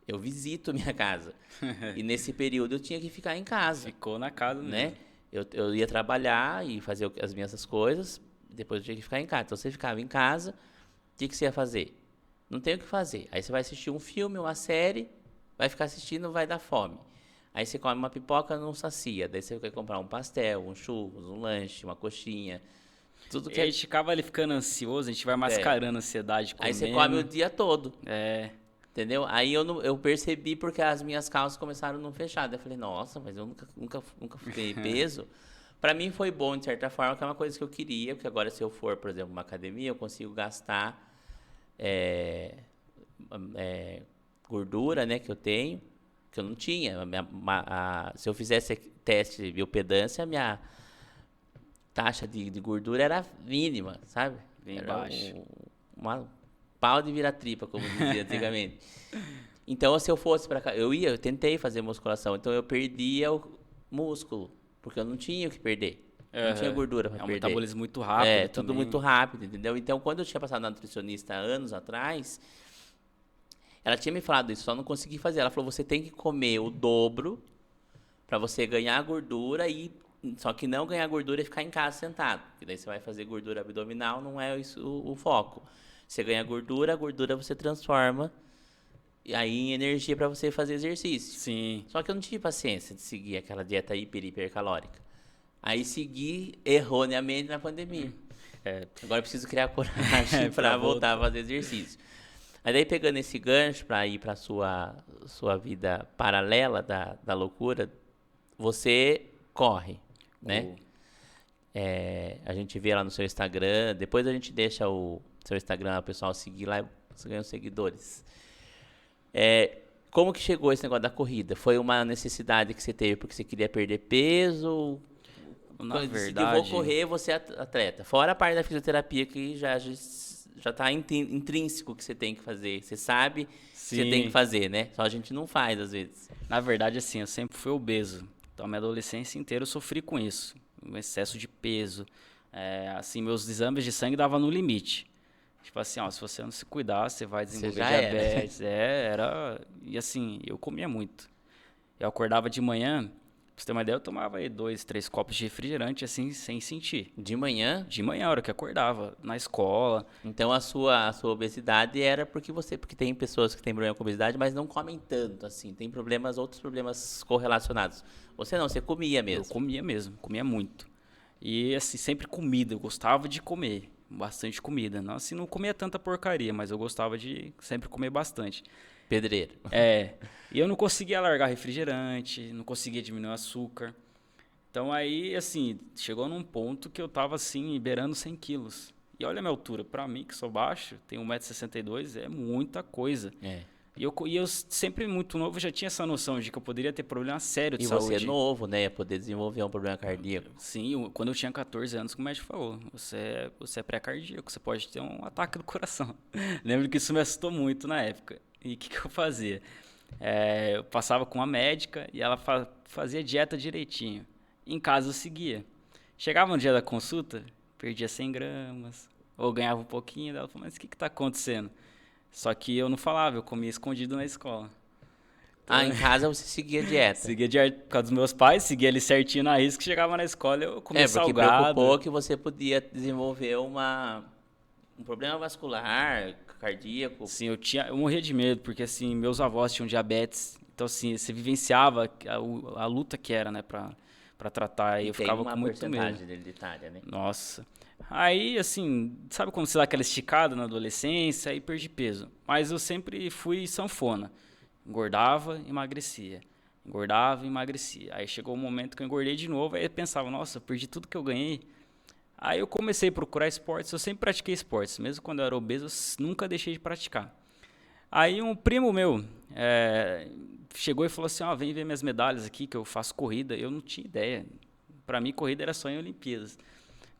Eu visito minha casa. E nesse período eu tinha que ficar em casa, Ficou na casa né? mesmo. Eu ia trabalhar e fazer as minhas coisas, depois eu tinha que ficar em casa. Então você ficava em casa, o que você ia fazer? Não tem o que fazer. Aí você vai assistir um filme, uma série, vai ficar assistindo, vai dar fome. Aí você come uma pipoca, não sacia. Daí você vai comprar um pastel, um churros, um lanche, uma coxinha. Tudo E que a é. gente ficava ali ficando ansioso, a gente vai mascarando a ansiedade, Aí comendo. você come o dia todo. É, Entendeu? Aí eu percebi porque as minhas calças começaram a não fechar. Daí eu falei, nossa, mas eu nunca fiquei peso. Pra mim foi bom, de certa forma, que é uma coisa que eu queria, porque agora se eu for, por exemplo, uma academia, eu consigo gastar gordura, né, que eu tenho, que eu não tinha. Se eu fizesse teste de biopedância, a minha taxa de gordura era mínima, sabe? Bem Era baixo. uma pau de vira-tripa, como dizia antigamente. Então, se eu fosse pra cá, eu tentei fazer musculação, então eu perdia o músculo, porque eu não tinha o que perder. Não tinha Aham. gordura pra É um perder. metabolismo muito rápido Tudo também. muito rápido, entendeu? Então, quando eu tinha passado na nutricionista anos atrás, ela tinha me falado isso, só não consegui fazer. Ela falou, você tem que comer o dobro pra você ganhar gordura só que não ganhar gordura e ficar em casa sentado. Porque daí você vai fazer gordura abdominal, não é isso o foco. Você ganha gordura, a gordura você transforma e aí em energia pra você fazer exercício. Sim. Só que eu não tive paciência de seguir aquela dieta hipercalórica. Aí segui erroneamente na pandemia. Agora eu preciso criar coragem Pra pra voltar a fazer exercício. Aí daí pegando esse gancho pra ir pra sua vida paralela da loucura, você corre, né? A gente vê lá no seu Instagram, depois a gente deixa o seu Instagram, o pessoal seguir lá, você ganha os seguidores. Como que chegou esse negócio da corrida? Foi uma necessidade que você teve porque você queria perder peso? Na Quando decidiu, verdade, vou correr, você é atleta. Fora a parte da fisioterapia que já tá intrínseco que você tem que fazer. Você sabe que você tem que fazer, né? Só a gente não faz às vezes. na verdade, assim, eu sempre fui obeso. Então, a minha adolescência inteira eu sofri com isso. Um excesso de peso. Assim, meus exames de sangue davam no limite. Tipo assim, ó, se você não se cuidar, você vai desenvolver já era. diabetes. E assim, eu comia muito. Eu acordava de manhã, pra você ter uma ideia, eu tomava aí 2, 3 copos de refrigerante, assim, sem sentir. De manhã, De manhã, a hora que acordava, na escola. então a sua obesidade era porque tem pessoas que têm problema com obesidade, mas não comem tanto, assim. Tem outros problemas correlacionados. Você não, você comia mesmo. Eu comia mesmo, comia muito. E assim, sempre comida, eu gostava de comer. Bastante comida. Não, assim, não comia tanta porcaria, mas eu gostava de sempre comer bastante. Pedreiro. E eu não conseguia largar refrigerante, não conseguia diminuir o açúcar. Então aí, assim, chegou num ponto que eu tava assim, beirando 100 quilos. E olha a minha altura, pra mim que sou baixo, tenho 1,62 m, é muita coisa. E eu sempre muito novo já tinha essa noção de que eu poderia ter problema sério de E saúde. você é novo, né? Ia poder desenvolver um problema cardíaco. Sim, quando eu tinha 14 anos, como o médico falou, você é pré-cardíaco, você pode ter um ataque do coração. Lembro que isso me assustou muito na época. E o que eu fazia? Eu passava com uma médica e ela fazia dieta direitinho. Em casa eu seguia. Chegava no dia da consulta, perdia 100 gramas, ou ganhava um pouquinho. Ela falou, mas o que está acontecendo? Só que eu não falava, eu comia escondido na escola. Em casa você seguia a dieta. Seguia dieta por causa dos meus pais, seguia ali certinho na risca, chegava na escola eu comia Porque salgado. preocupou que você podia desenvolver um problema vascular, cardíaco. Sim, eu morria de medo, porque assim, meus avós tinham diabetes. Então, assim, você vivenciava a luta que era, né, pra tratar. E eu ficava com muito medo. Tem uma porcentagem hereditária, né? Nossa. Aí, assim, sabe quando você dá aquela esticada na adolescência? Aí perdi peso. Mas eu sempre fui sanfona. Engordava, emagrecia. Engordava, emagrecia. Aí chegou um momento que eu engordei de novo, aí eu pensava, nossa, eu perdi tudo que eu ganhei. Aí eu comecei a procurar esportes, eu sempre pratiquei esportes, mesmo quando eu era obeso, nunca deixei de praticar. Aí um primo meu chegou e falou assim, vem ver minhas medalhas aqui, que eu faço corrida. Eu não tinha ideia. Para mim, corrida era só em Olimpíadas.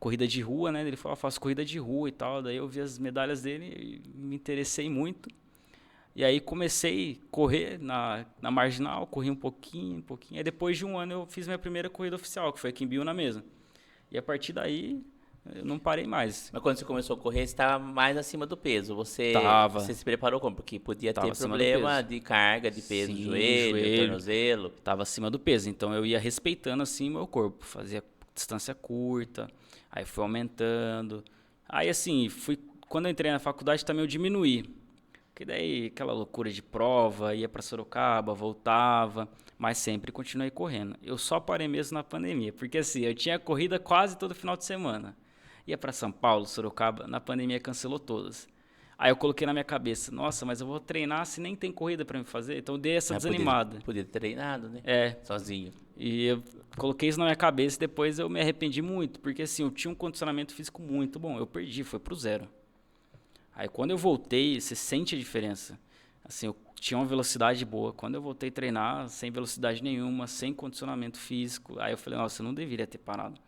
Corrida de rua, né? Ele falou, faço corrida de rua e tal. Daí eu vi as medalhas dele e me interessei muito. E aí comecei a correr na Marginal, corri um pouquinho. Aí depois de um ano eu fiz minha primeira corrida oficial, que foi aqui em Biúna mesmo. E a partir daí eu não parei mais. Mas quando você começou a correr, você estava mais acima do peso. Você se preparou como? Porque podia ter problema de carga de peso, sim, joelho, tornozelo. Estava acima do peso, então eu ia respeitando assim o meu corpo. Fazia distância curta, aí fui aumentando. Aí assim, quando eu entrei na faculdade também eu diminuí. Porque daí aquela loucura de prova, ia para Sorocaba, voltava, mas sempre continuei correndo. Eu só parei mesmo na pandemia, porque assim, eu tinha corrida quase todo final de semana. Ia para São Paulo, Sorocaba, na pandemia cancelou todas. Aí eu coloquei na minha cabeça, nossa, mas eu vou treinar se nem tem corrida para me fazer, então eu dei essa desanimada. Podia ter treinado, né? Sozinho. E eu coloquei isso na minha cabeça e depois eu me arrependi muito, porque assim, eu tinha um condicionamento físico muito bom, eu perdi, foi pro zero. Aí quando eu voltei, você sente a diferença. Assim, eu tinha uma velocidade boa. Quando eu voltei a treinar, sem velocidade nenhuma, sem condicionamento físico, aí eu falei, nossa, eu não deveria ter parado.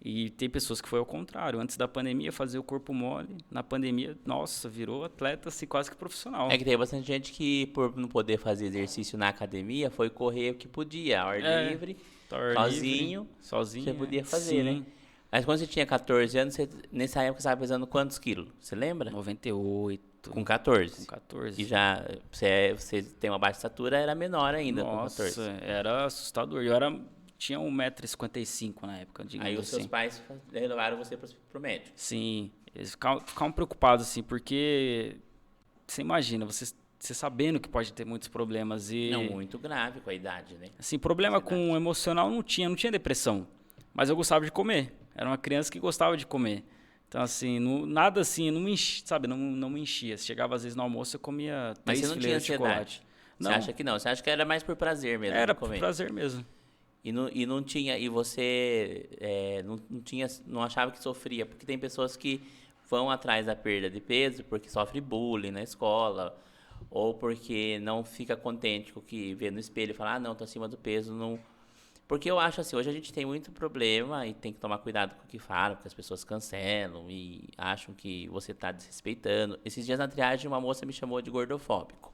E tem pessoas que foi ao contrário. Antes da pandemia, fazia o corpo mole. Na pandemia, nossa, virou atleta assim, quase que profissional. É que tem bastante gente que, por não poder fazer exercício na academia, foi correr o que podia, ao ar livre, sozinho, você podia fazer, né? Mas quando você tinha 14 anos, nessa época você estava pesando quantos quilos? Você lembra? 98. Com 14? Com 14. E já, você tem uma baixa estatura, era menor ainda com 14. Nossa, era assustador. Tinha 1,55 m na época, digamos assim. Aí os seus pais levaram você pro médico? Sim, eles ficavam preocupados, assim, porque você imagina, você sabendo que pode ter muitos problemas e... Não, muito grave com a idade, né? Assim, problema com o emocional não tinha depressão, mas eu gostava de comer. Era uma criança que gostava de comer. Então, assim, nada assim, não me enchia, sabe? Não me enchia. Chegava às vezes no almoço, eu comia 3 fileiras de chocolate. Você acha que não? Você acha que era mais por prazer mesmo? Era por prazer mesmo. E não tinha, e você não achava que sofria, porque tem pessoas que vão atrás da perda de peso porque sofre bullying na escola, ou porque não fica contente com o que vê no espelho e fala, não, tô acima do peso, não. Porque eu acho assim, hoje a gente tem muito problema e tem que tomar cuidado com o que falam, porque as pessoas cancelam e acham que você tá desrespeitando. Esses dias na triagem uma moça me chamou de gordofóbico.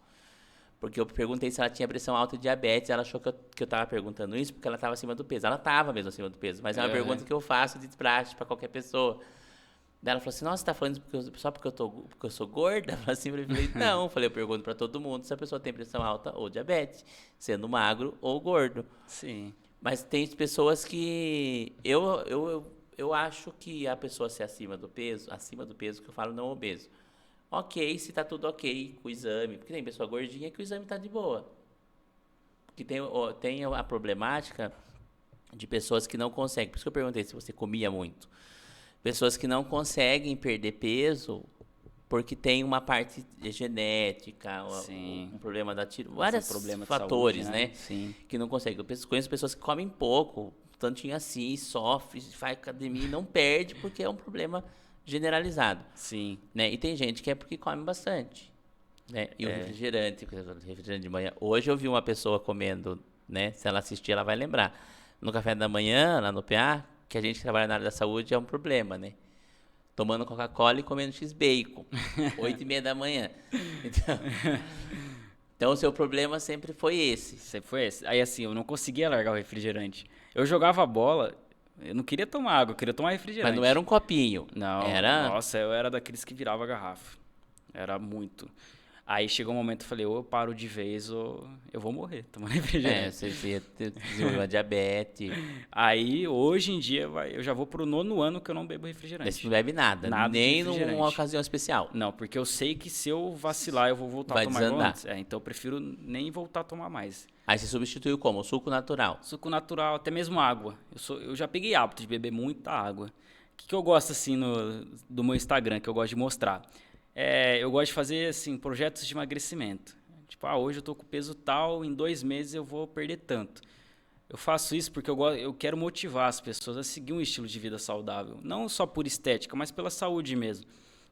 Porque eu perguntei se ela tinha pressão alta e diabetes, ela achou que eu tava perguntando isso porque ela tava acima do peso. Ela tava mesmo acima do peso, mas é uma pergunta que eu faço de praxe para qualquer você falou assim, nossa, você tá falando só porque eu sou gorda? Eu falei, não. Eu pergunto para todo mundo se a pessoa tem pressão alta ou diabetes, sendo magro ou gordo. Sim. Mas tem pessoas que... Eu acho que a pessoa ser acima do peso que eu falo não obeso, ok, se tá tudo ok com o exame, porque tem pessoa gordinha que o exame tá de boa. Porque tem a problemática de pessoas que não conseguem, por isso que eu perguntei se você comia muito. Pessoas que não conseguem perder peso porque tem uma parte genética, um problema da tiroide, vários fatores, saúde, né? Sim. Que não conseguem. Eu conheço pessoas que comem pouco, tantinho assim, sofre, faz academia e não perde porque é um problema generalizado. Sim. Né? E tem gente que é porque come bastante. Né? E o refrigerante de manhã. Hoje eu vi uma pessoa comendo, né? Se ela assistir, ela vai lembrar. No café da manhã, lá no PA, que a gente que trabalha na área da saúde é um problema, né? Tomando Coca-Cola e comendo X-Bacon. 8h30 da manhã. Então o seu problema sempre foi esse. Sempre foi esse. Aí assim, eu não conseguia largar o refrigerante. Eu jogava bola, eu não queria tomar água, eu queria tomar refrigerante. Mas não era um copinho. Não, nossa, eu era daqueles que virava a garrafa. Era muito. Aí chegou um momento que eu falei, ou eu paro de vez ou eu vou morrer tomando refrigerante. Você desenvolveu a diabetes. Aí, hoje em dia, eu já vou pro 9º ano que eu não bebo refrigerante. Você não bebe nada nem numa ocasião especial. Não, porque eu sei que se eu vacilar, eu vou voltar a tomar antes. Então eu prefiro nem voltar a tomar mais. Aí você substituiu como? Suco natural? Suco natural, até mesmo água. Eu já peguei hábito de beber muita água. O que eu gosto, assim, do meu Instagram, que eu gosto de mostrar? Eu gosto de fazer, assim, projetos de emagrecimento. Tipo, hoje eu tô com peso tal, em 2 meses eu vou perder tanto. Eu faço isso porque eu quero motivar as pessoas a seguir um estilo de vida saudável. Não só por estética, mas pela saúde mesmo.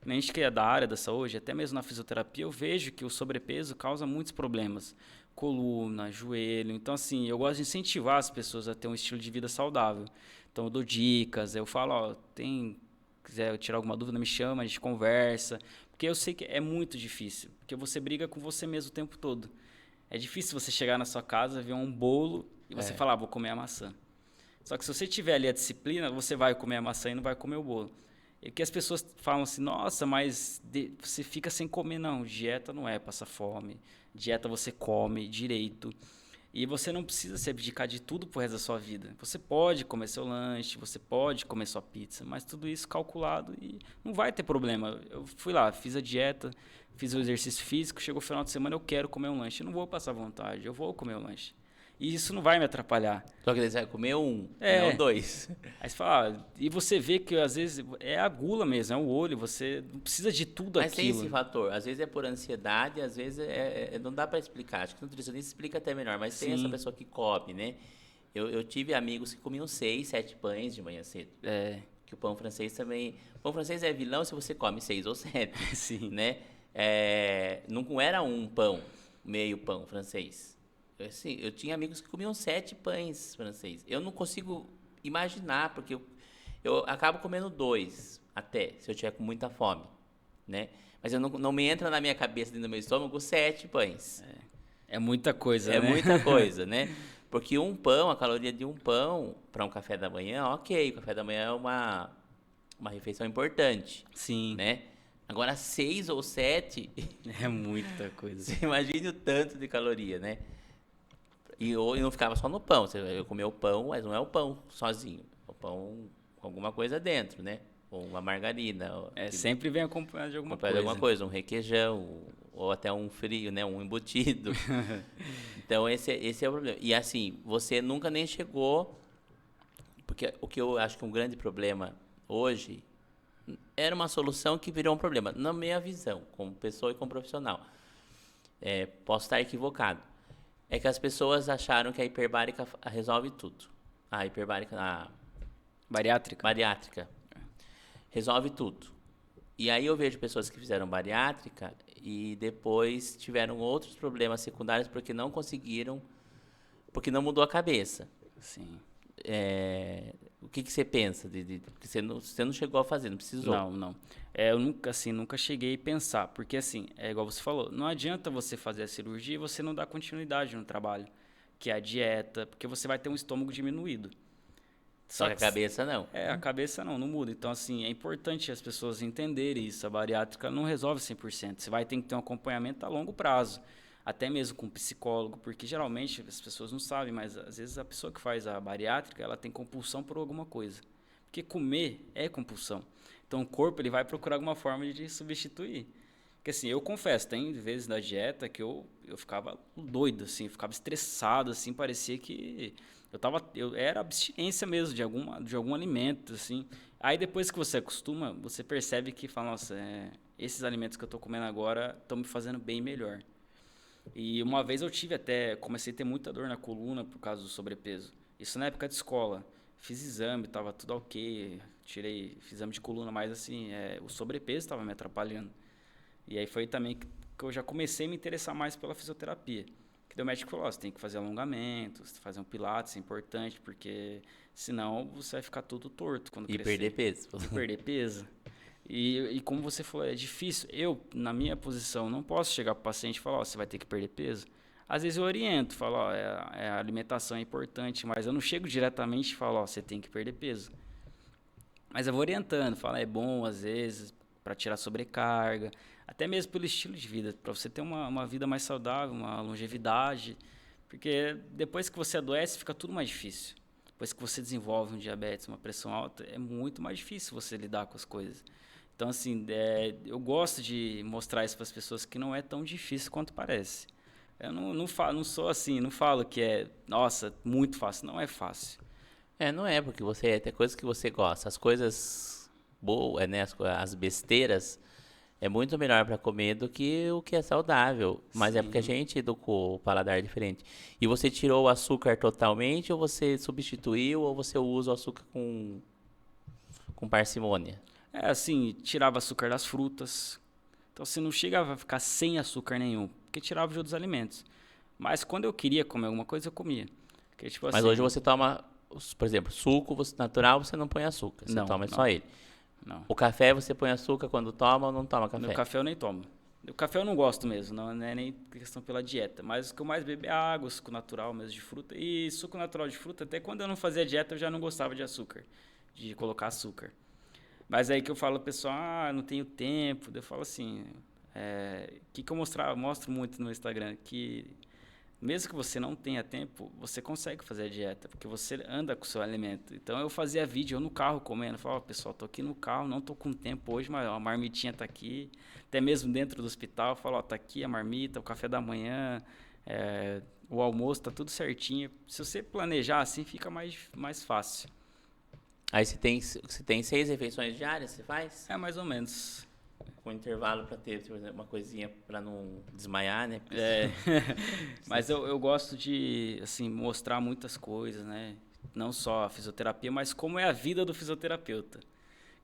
A gente que é da área da saúde, até mesmo na fisioterapia, eu vejo que o sobrepeso causa muitos problemas. Coluna, joelho. Então, assim, eu gosto de incentivar as pessoas a ter um estilo de vida saudável. Então, eu dou dicas, eu falo, ó, quiser tirar alguma dúvida, me chama, a gente conversa. Porque eu sei que é muito difícil, porque você briga com você mesmo o tempo todo. É difícil você chegar na sua casa, ver um bolo e você falar, vou comer a maçã. Só que se você tiver ali a disciplina, você vai comer a maçã e não vai comer o bolo. E que as pessoas falam assim, nossa, mas você fica sem comer. Não, dieta não é passar fome. Dieta você come direito. E você não precisa se abdicar de tudo pro resto da sua vida. Você pode comer seu lanche, você pode comer sua pizza, mas tudo isso calculado e não vai ter problema. Eu fui lá, fiz a dieta, fiz o exercício físico, chegou o final de semana, eu quero comer um lanche. Eu não vou passar vontade, eu vou comer o lanche. E isso não vai me atrapalhar. Só que você vai comer um, É. não dois. Aí você fala, e você vê que às vezes é a gula mesmo, é o olho, você não precisa de tudo Mas tem aquilo. esse fator. Às vezes é por ansiedade, às vezes não dá pra explicar. Acho que o nutricionista explica até melhor, mas tem essa Sim. pessoa que come, né? Eu tive amigos que comiam 6, 7 pães de manhã cedo. É, Que o pão francês também. O pão francês é vilão se você come 6 ou 7, sim. né? Não era um pão, meio pão francês. Assim, eu tinha amigos que comiam 7 pães francês. Eu não consigo imaginar, porque eu acabo comendo 2 até, se eu tiver com muita fome, né? Mas eu não me entra na minha cabeça, dentro do meu estômago, 7 pães. É muita coisa, É né? muita coisa, né? Porque um pão, a caloria de um pão para um café da manhã, ok, o café da manhã é uma refeição importante, Sim, né? Agora 6 ou 7, é muita coisa. você imagine o tanto de caloria, né? E eu não ficava só no pão, eu comia o pão, mas não é o pão sozinho, é o pão com alguma coisa dentro, né? Ou uma margarina, Sempre vem acompanhado de alguma acompanhado de coisa. alguma coisa, um requeijão, ou até um frio, né? Um embutido. Então esse é o problema. E assim, você nunca nem chegou, porque o que eu acho que um grande problema hoje era uma solução que virou um problema, na minha visão, como pessoa e como profissional. Posso estar equivocado. É que as pessoas acharam que a hiperbárica resolve tudo. A Bariátrica? bariátrica resolve tudo. E aí eu vejo pessoas que fizeram bariátrica e depois tiveram outros problemas secundários porque não conseguiram, porque não mudou a cabeça. Sim. O que você pensa? Porque você não chegou a fazer, não precisou. Não. Eu nunca cheguei a pensar, porque assim, é igual você falou, não adianta você fazer a cirurgia e você não dar continuidade no trabalho, que é a dieta, porque você vai ter um estômago diminuído. Só que a cabeça não. A cabeça não muda. Então, assim, é importante as pessoas entenderem isso. A bariátrica não resolve 100%. Você vai ter que ter um acompanhamento a longo prazo, até mesmo com um psicólogo, porque geralmente as pessoas não sabem, mas às vezes a pessoa que faz a bariátrica, ela tem compulsão por alguma coisa. Porque comer é compulsão. Então, o corpo ele vai procurar alguma forma de substituir. Porque assim, eu confesso, tem vezes da dieta que eu ficava doido, assim, ficava estressado, assim, parecia que era abstinência mesmo de algum alimento, assim. Aí depois que você acostuma, você percebe que fala, nossa, esses alimentos que eu estou comendo agora estão me fazendo bem melhor. E uma vez comecei a ter muita dor na coluna por causa do sobrepeso. Isso na época de escola. Fiz exame, tava tudo ok, fiz exame de coluna, mas assim, o sobrepeso estava me atrapalhando. E aí foi também que eu já comecei a me interessar mais pela fisioterapia. Que o médico falou, você tem que fazer alongamentos, fazer um pilates, é importante, porque senão você vai ficar todo torto quando E crescer. perder peso. E perder peso. E como você falou, é difícil. Eu, na minha posição, não posso chegar para o paciente e falar, você vai ter que perder peso. Às vezes eu oriento, falo, a alimentação é importante, mas eu não chego diretamente e falo, você tem que perder peso. Mas eu vou orientando, falo, é bom às vezes para tirar sobrecarga, até mesmo pelo estilo de vida, para você ter uma vida mais saudável, uma longevidade, porque depois que você adoece fica tudo mais difícil. Depois que você desenvolve um diabetes, uma pressão alta, é muito mais difícil você lidar com as coisas. Então, assim, eu gosto de mostrar isso para as pessoas que não é tão difícil quanto parece. Eu não sou assim, não falo que nossa, muito fácil. Não é fácil. Não é, porque tem coisas que você gosta. As coisas boas, né? As besteiras, é muito melhor para comer do que o que é saudável. Mas é porque a Sim. gente educou o paladar diferente. E você tirou o açúcar totalmente, ou você substituiu, ou você usa o açúcar com parcimônia? É assim, tirava açúcar das frutas. Então você não chegava a ficar sem açúcar nenhum, porque tirava de outros alimentos. Mas quando eu queria comer alguma coisa, eu comia. Porque, tipo Mas hoje assim, você toma, por exemplo, suco natural, você não põe açúcar, você não, toma só não, ele. não. O café você põe açúcar quando toma ou não toma No café? café eu nem tomo. O café eu não gosto mesmo, não é nem questão pela dieta. Mas o que eu mais bebo é água, suco natural mesmo de fruta. E suco natural de fruta, até quando eu não fazia dieta, eu já não gostava de açúcar, de colocar açúcar. Mas aí que eu falo, pessoal, não tenho tempo. Daí eu falo assim, que eu mostro muito no Instagram, que mesmo que você não tenha tempo, você consegue fazer a dieta, porque você anda com o seu alimento. Então eu fazia vídeo, eu no carro comendo, falava, pessoal, tô aqui no carro, não tô com tempo hoje, mas ó, a marmitinha tá aqui. Até mesmo dentro do hospital, eu falo, ó, tá aqui a marmita, o café da manhã, o almoço, tá tudo certinho. Se você planejar assim, fica mais fácil. Aí você tem 6 refeições diárias, você faz? É mais ou menos. Com intervalo para ter, por exemplo, uma coisinha para não desmaiar, né? Porque É, mas eu gosto de assim mostrar muitas coisas, né? Não só a fisioterapia, mas como é a vida do fisioterapeuta.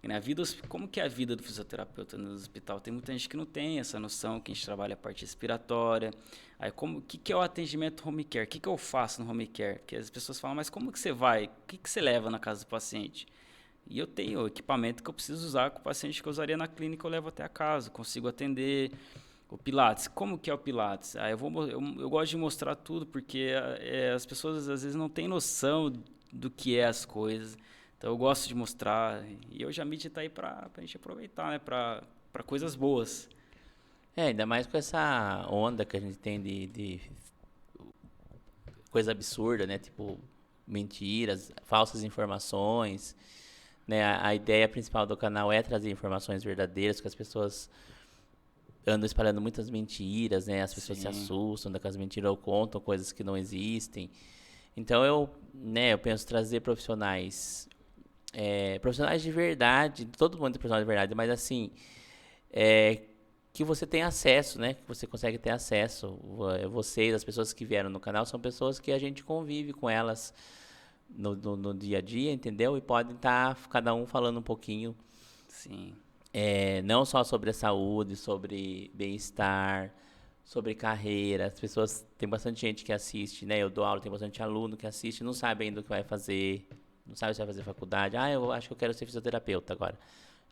E na vida, como que é a vida do fisioterapeuta no hospital? Tem muita gente que não tem essa noção, que a gente trabalha a parte respiratória. Aí, o que é o atendimento home care? O que eu faço no home care? Porque as pessoas falam, mas como que você vai? O que você leva na casa do paciente? E eu tenho o equipamento que eu preciso usar com o paciente que eu usaria na clínica, eu levo até a casa, consigo atender. O Pilates, como que é o Pilates? Eu gosto de mostrar tudo, porque as pessoas às vezes não têm noção do que é as coisas. Então eu gosto de mostrar. E hoje a mídia está aí para a gente aproveitar, né? Para coisas boas. ainda mais com essa onda que a gente tem de coisa absurda, né? Tipo, mentiras, falsas informações, né? A ideia principal do canal é trazer informações verdadeiras, que as pessoas andam espalhando muitas mentiras, né? As pessoas se Sim, assustam daquelas mentiras ou contam coisas que não existem. Então eu penso trazer profissionais de verdade, todo mundo é profissional de verdade, mas assim, é, que você tem acesso, né? Que você consegue ter acesso. Vocês, as pessoas que vieram no canal, são pessoas que a gente convive com elas no dia a dia, entendeu? E podem estar cada um falando um pouquinho, sim, não só sobre a saúde, sobre bem-estar, sobre carreira. As pessoas, tem bastante gente que assiste, né? Eu dou aula, tem bastante aluno que assiste, não sabe ainda o que vai fazer, não sabe se vai fazer faculdade. Eu acho que eu quero ser fisioterapeuta agora.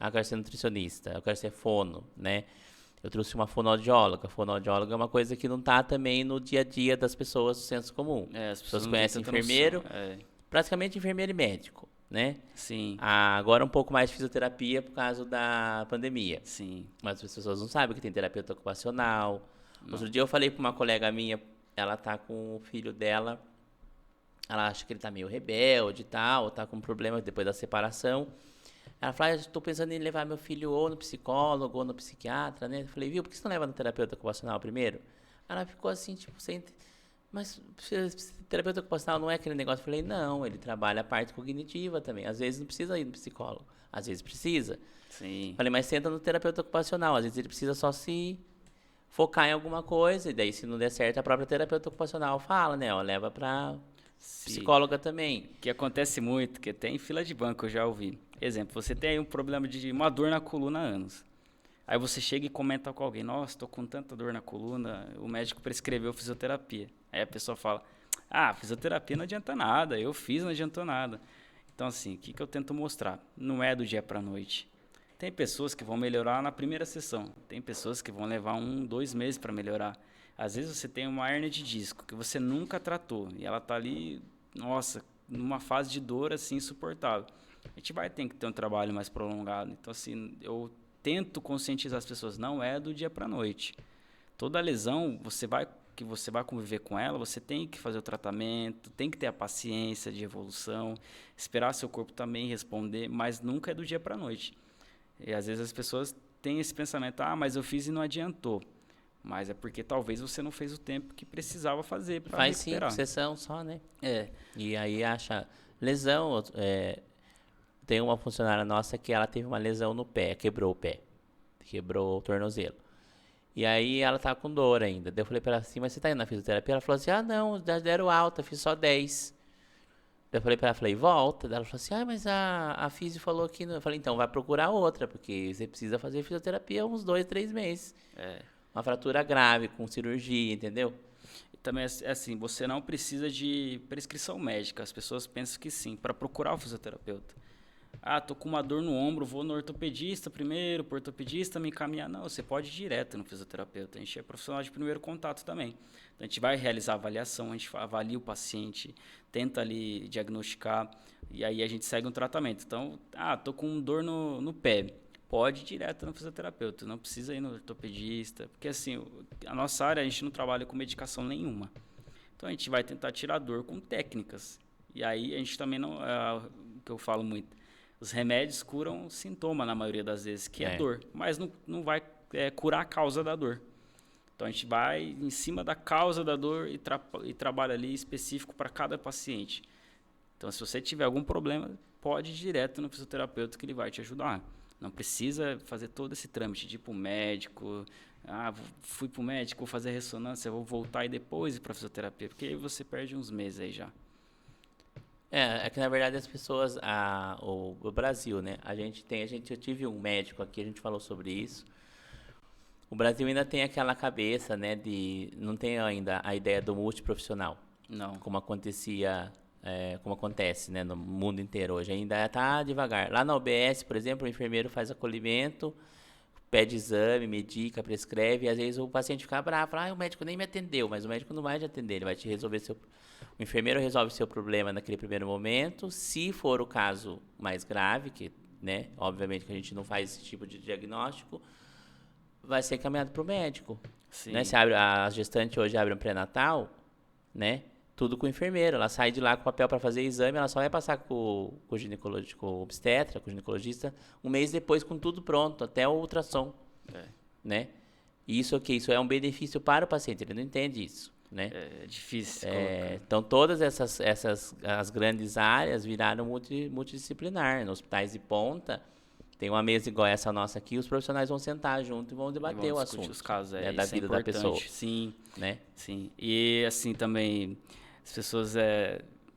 Eu quero ser nutricionista, eu quero ser fono, né? Eu trouxe uma fonoaudióloga. Fonoaudióloga é uma coisa que não está também no dia a dia das pessoas do senso comum. as As pessoas pessoas não têm conhecem tanta enfermeiro, noção. praticamente enfermeiro e médico, né? Sim, Agora um pouco mais de fisioterapia por causa da pandemia. sim, Mas as pessoas não sabem que tem terapeuta ocupacional. Outro não, dia eu falei para uma colega minha, ela tá com o filho dela, ela acha que ele tá meio rebelde e tal, tá com problema depois da separação. Ela falou, estou pensando em levar meu filho ou no psicólogo ou no psiquiatra, né? Eu falei, viu, por que você não leva no terapeuta ocupacional primeiro? Ela ficou assim, tipo, sem... Mas terapeuta ocupacional não é aquele negócio? Eu falei, não, ele trabalha a parte cognitiva também. Às vezes não precisa ir no psicólogo, às vezes precisa. sim, Falei, mas senta no terapeuta ocupacional, às vezes ele precisa só se focar em alguma coisa, e daí se não der certo, a própria terapeuta ocupacional fala, né, ó, leva pra sim. psicóloga também. Que acontece muito, que tem fila de banco, eu já ouvi. Exemplo, você tem aí um problema de uma dor na coluna há anos. Aí você chega e comenta com alguém, nossa, estou com tanta dor na coluna, o médico prescreveu fisioterapia. Aí a pessoa fala, fisioterapia não adianta nada, eu fiz, não adiantou nada. Então assim, o que eu tento mostrar? Não é do dia para noite. Tem pessoas que vão melhorar na primeira sessão, tem pessoas que vão levar 2 meses para melhorar. Às vezes você tem uma hérnia de disco que você nunca tratou e ela tá ali, nossa, numa fase de dor assim insuportável. A gente vai ter que ter um trabalho mais prolongado. Então assim, eu tento conscientizar as pessoas, não é do dia para a noite. Toda lesão, que você vai conviver com ela, você tem que fazer o tratamento, tem que ter a paciência de evolução, esperar seu corpo também responder, mas nunca é do dia para a noite. E às vezes as pessoas têm esse pensamento, mas eu fiz e não adiantou. Mas é porque talvez você não fez o tempo que precisava fazer para Faz 5 recuperar. sessões só, né? É, E aí acha lesão. Tem uma funcionária nossa que ela teve uma lesão no pé, quebrou o pé. quebrou o tornozelo. E aí ela tava com dor ainda. Daí eu falei pra ela assim, mas você tá indo na fisioterapia? Ela falou assim, não, já deram alta, fiz só 10. Daí eu falei pra ela, volta. Daí ela falou assim, mas a fisio falou que não. Eu falei, então vai procurar outra, porque você precisa fazer fisioterapia uns 2, 3 meses. Uma fratura grave, com cirurgia, entendeu? E também é assim, você não precisa de prescrição médica. As pessoas pensam que sim, para procurar o fisioterapeuta. Tô com uma dor no ombro, vou no ortopedista primeiro, pro ortopedista me encaminhar. Não, você pode ir direto no fisioterapeuta. A gente é profissional de primeiro contato também. Então, a gente vai realizar a avaliação, a gente avalia o paciente, tenta ali diagnosticar e aí a gente segue um tratamento. Então, tô com dor no pé. Pode ir direto no fisioterapeuta, não precisa ir no ortopedista. Porque assim, a nossa área, a gente não trabalha com medicação nenhuma. Então, a gente vai tentar tirar a dor com técnicas. E aí, a gente também não... o que eu falo muito, os remédios curam sintoma na maioria das vezes, que é dor, mas não vai curar a causa da dor. Então a gente vai em cima da causa da dor e trabalha ali específico para cada paciente. Então se você tiver algum problema, pode ir direto no fisioterapeuta que ele vai te ajudar. Não precisa fazer todo esse trâmite de ir para o médico, fui para o médico, vou fazer ressonância, vou voltar e depois ir para a fisioterapia, porque aí você perde uns meses aí já. É que na verdade as pessoas, o Brasil, né? Eu tive um médico aqui, a gente falou sobre isso. O Brasil ainda tem aquela cabeça, né, não tem ainda a ideia do multiprofissional. Não. Como acontece, né, no mundo inteiro hoje. Ainda está devagar. Lá na UBS, por exemplo, o enfermeiro faz acolhimento, pede exame, medica, prescreve, e às vezes o paciente fica bravo, fala, o médico nem me atendeu, mas o médico não vai te atender, ele vai te resolver o enfermeiro resolve seu problema naquele primeiro momento. Se for o caso mais grave, que, né, obviamente que a gente não faz esse tipo de diagnóstico, vai ser encaminhado para o médico. Sim. Né? A gestante hoje abre um pré-natal, né? Tudo com o enfermeiro. Ela sai de lá com papel para fazer exame, ela só vai passar com o ginecologista, com o obstetra, com o ginecologista, um mês depois com tudo pronto, até o ultrassom. Né? E isso é um benefício para o paciente, ele não entende isso. Né? É difícil. Então, todas as grandes áreas viraram multidisciplinar. Nos hospitais de ponta, tem uma mesa igual essa nossa aqui, os profissionais vão sentar junto e vão debater o assunto. Os casos, né, da vida da pessoa. Sim, né? Sim. E assim também, as pessoas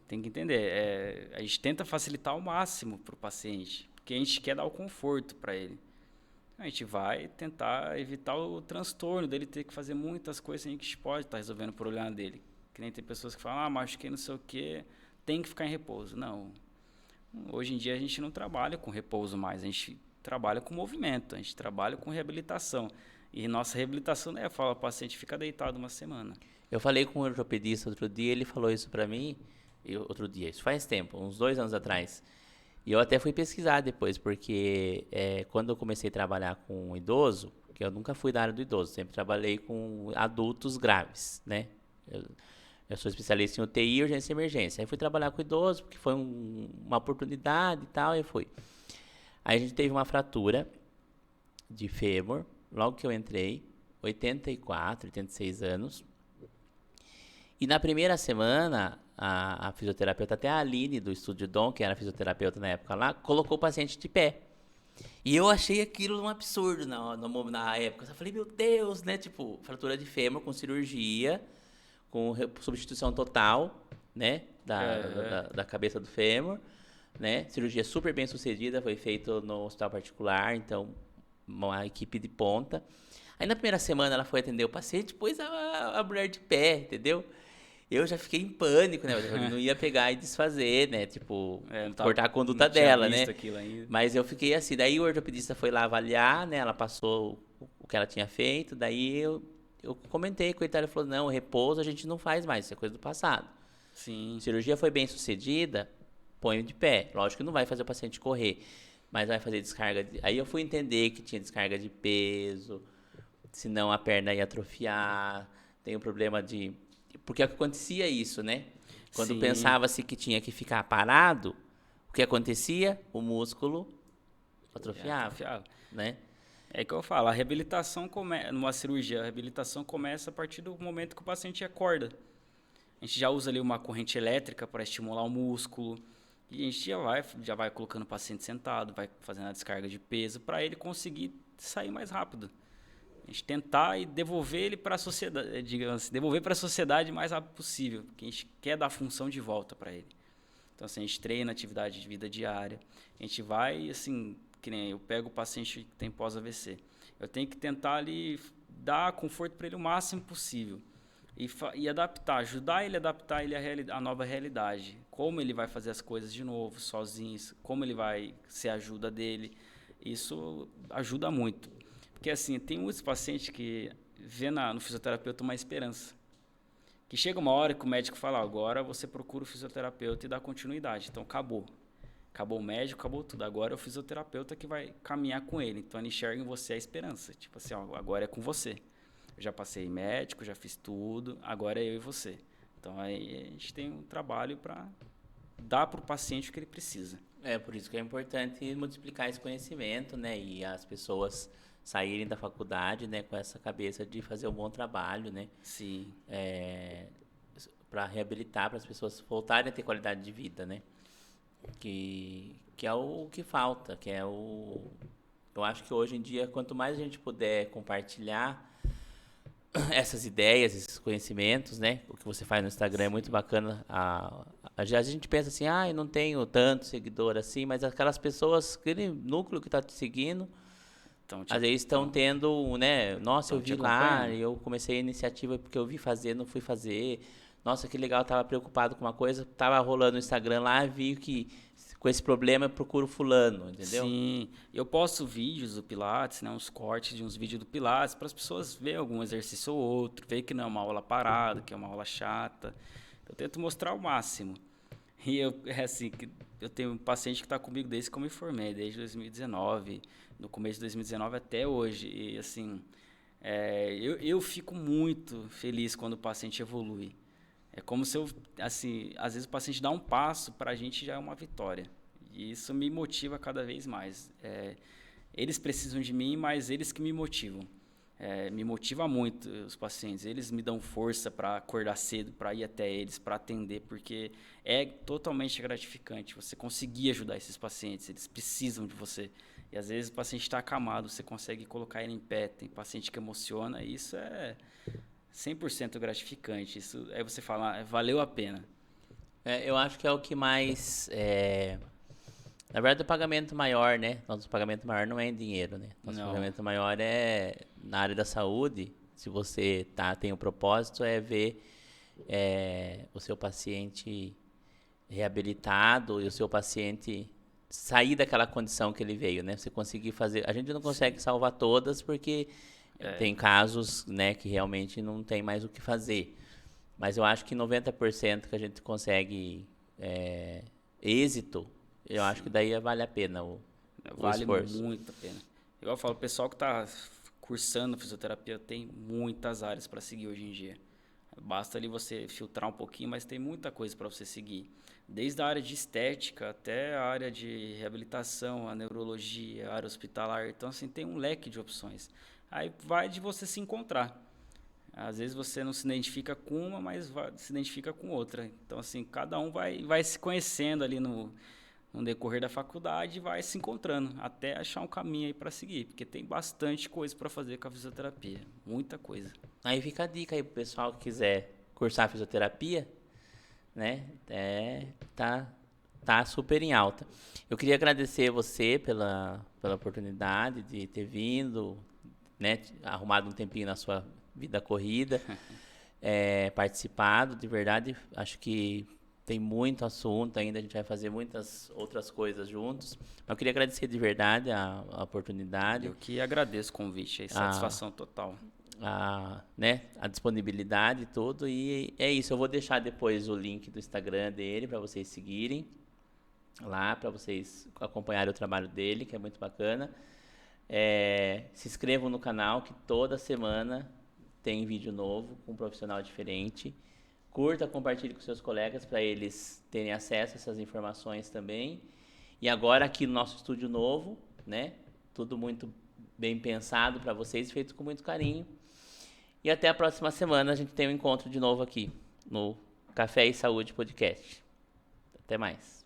têm que entender, a gente tenta facilitar ao máximo para o paciente, porque a gente quer dar o conforto para ele. A gente vai tentar evitar o transtorno dele ter que fazer muitas coisas que a gente pode estar resolvendo o problema dele. Que nem tem pessoas que falam, machuquei não sei o quê, tem que ficar em repouso. Não. Hoje em dia a gente não trabalha com repouso mais, a gente trabalha com movimento, a gente trabalha com reabilitação. E nossa reabilitação não fala, o paciente fica deitado uma semana. Eu falei com um ortopedista outro dia, ele falou isso para mim, isso faz tempo, uns 2 anos atrás. E eu até fui pesquisar depois, porque quando eu comecei a trabalhar com um idoso, que eu nunca fui da área do idoso, sempre trabalhei com adultos graves, né? Eu sou especialista em UTI e urgência e emergência. Aí fui trabalhar com idoso, porque foi uma oportunidade e tal, e fui. Aí a gente teve uma fratura de fêmur, logo que eu entrei, 84, 86 anos. E na primeira semana, a fisioterapeuta, até a Aline do Estúdio Dom, que era fisioterapeuta na época lá, colocou o paciente de pé. E eu achei aquilo um absurdo na época. Eu falei, meu Deus, né? Tipo, fratura de fêmur com cirurgia, com substituição total, né? Da cabeça do fêmur, né? Cirurgia super bem sucedida, foi feita no hospital particular, então, uma equipe de ponta. Aí na primeira semana ela foi atender o paciente, pôs a mulher de pé, entendeu? Eu já fiquei em pânico, né? Eu não ia pegar e desfazer, né? Tipo, cortar a conduta dela, né? Mas eu fiquei assim. Daí o ortopedista foi lá avaliar, né? Ela passou o que ela tinha feito. Daí eu comentei com ele, ele falou, não, repouso a gente não faz mais, isso é coisa do passado. Sim. Cirurgia foi bem sucedida, põe de pé. Lógico que não vai fazer o paciente correr, mas vai fazer descarga. Aí eu fui entender que tinha descarga de peso, senão a perna ia atrofiar. Tem um problema de... Porque acontecia isso, né? Quando pensava-se que tinha que ficar parado, o que acontecia? O músculo atrofiava. Né? É que eu falo, a reabilitação numa cirurgia, a reabilitação começa a partir do momento que o paciente acorda. A gente já usa ali uma corrente elétrica para estimular o músculo, e a gente já vai colocando o paciente sentado, vai fazendo a descarga de peso para ele conseguir sair mais rápido. A gente tentar e devolver ele para a sociedade, digamos assim, devolver para a sociedade o mais rápido possível, porque a gente quer dar a função de volta para ele. Então, assim, a gente treina atividade de vida diária, a gente vai, assim, que nem eu pego o paciente que tem pós-AVC, eu tenho que tentar ali dar conforto para ele o máximo possível e adaptar, ajudar ele a adaptar ele à nova realidade, como ele vai fazer as coisas de novo, sozinho, como ele vai ser a ajuda dele, isso ajuda muito. Porque, assim, tem muitos pacientes que vê no fisioterapeuta uma esperança. Que chega uma hora que o médico fala, agora você procura o fisioterapeuta e dá continuidade. Então, acabou. Acabou o médico, acabou tudo. Agora é o fisioterapeuta que vai caminhar com ele. Então, ele enxerga em você a esperança. Tipo assim, ó, agora é com você. Eu já passei médico, já fiz tudo, agora é eu e você. Então, aí a gente tem um trabalho para dar para o paciente o que ele precisa. Por isso que é importante multiplicar esse conhecimento, né? E as pessoas saírem da faculdade, né, com essa cabeça de fazer um bom trabalho, né? Sim. Para reabilitar, para as pessoas voltarem a ter qualidade de vida, né? Que é o que falta, eu acho que hoje em dia, quanto mais a gente puder compartilhar essas ideias, esses conhecimentos, né? O que você faz no Instagram é muito bacana. A gente pensa assim, eu não tenho tanto seguidor assim, mas aquelas pessoas, aquele núcleo que está te seguindo, às vezes estão tendo, né? Nossa, eu vi lá, eu comecei a iniciativa porque eu vi fazer, não fui fazer. Nossa, que legal, estava preocupado com uma coisa, estava rolando no Instagram lá, vi que com esse problema eu procuro fulano, entendeu? Sim, eu posto vídeos do Pilates, né, uns cortes de uns vídeos do Pilates, para as pessoas verem algum exercício ou outro, ver que não é uma aula parada, que é uma aula chata. Eu tento mostrar o máximo. E eu tenho um paciente que está comigo desde que eu me formei, desde 2019, no começo de 2019 até hoje. E assim, eu fico muito feliz quando o paciente evolui. É como se assim, às vezes o paciente dá um passo, para a gente já é uma vitória. E isso me motiva cada vez mais. Eles precisam de mim, mas eles que me motivam. Me motiva muito os pacientes. Eles me dão força para acordar cedo, para ir até eles, para atender, porque é totalmente gratificante você conseguir ajudar esses pacientes. Eles precisam de você. E às vezes o paciente está acamado, você consegue colocar ele em pé. Tem paciente que emociona, e isso é 100% gratificante. Isso aí você fala, valeu a pena. Eu acho que é o que mais... Na verdade, o pagamento maior, né? Nosso pagamento maior não é em dinheiro, né? Nosso pagamento maior é na área da saúde. Se você tem um propósito, é ver o seu paciente reabilitado e o seu paciente sair daquela condição que ele veio, né? Você conseguir fazer... A gente não consegue salvar todas porque tem casos, né, que realmente não tem mais o que fazer. Mas eu acho que 90% que a gente consegue êxito, eu acho que daí vale a pena o esforço. Vale muito a pena. Igual eu falo, o pessoal que está cursando fisioterapia tem muitas áreas para seguir hoje em dia. Basta ali você filtrar um pouquinho, mas tem muita coisa para você seguir. Desde a área de estética até a área de reabilitação, a neurologia, a área hospitalar. Então, assim, tem um leque de opções. Aí vai de você se encontrar. Às vezes você não se identifica com uma, mas se identifica com outra. Então, assim, cada um vai se conhecendo ali no decorrer da faculdade e vai se encontrando até achar um caminho aí para seguir, porque tem bastante coisa para fazer com a fisioterapia, muita coisa. Aí fica a dica aí pro pessoal que quiser cursar fisioterapia, né? Tá super em alta. Eu queria agradecer você pela oportunidade de ter vindo, né? Arrumado um tempinho na sua vida corrida, participado, de verdade. Acho que tem muito assunto ainda, a gente vai fazer muitas outras coisas juntos. Mas eu queria agradecer de verdade a oportunidade. Eu que agradeço o convite, satisfação total. A disponibilidade e tudo. E é isso, eu vou deixar depois o link do Instagram dele para vocês seguirem lá, para vocês acompanharem o trabalho dele, que é muito bacana. Se inscrevam no canal, que toda semana tem vídeo novo com um profissional diferente. Curta, compartilhe com seus colegas para eles terem acesso a essas informações também. E agora aqui no nosso estúdio novo, né? Tudo muito bem pensado para vocês, feito com muito carinho. E até a próxima semana a gente tem um encontro de novo aqui no Café e Saúde Podcast. Até mais.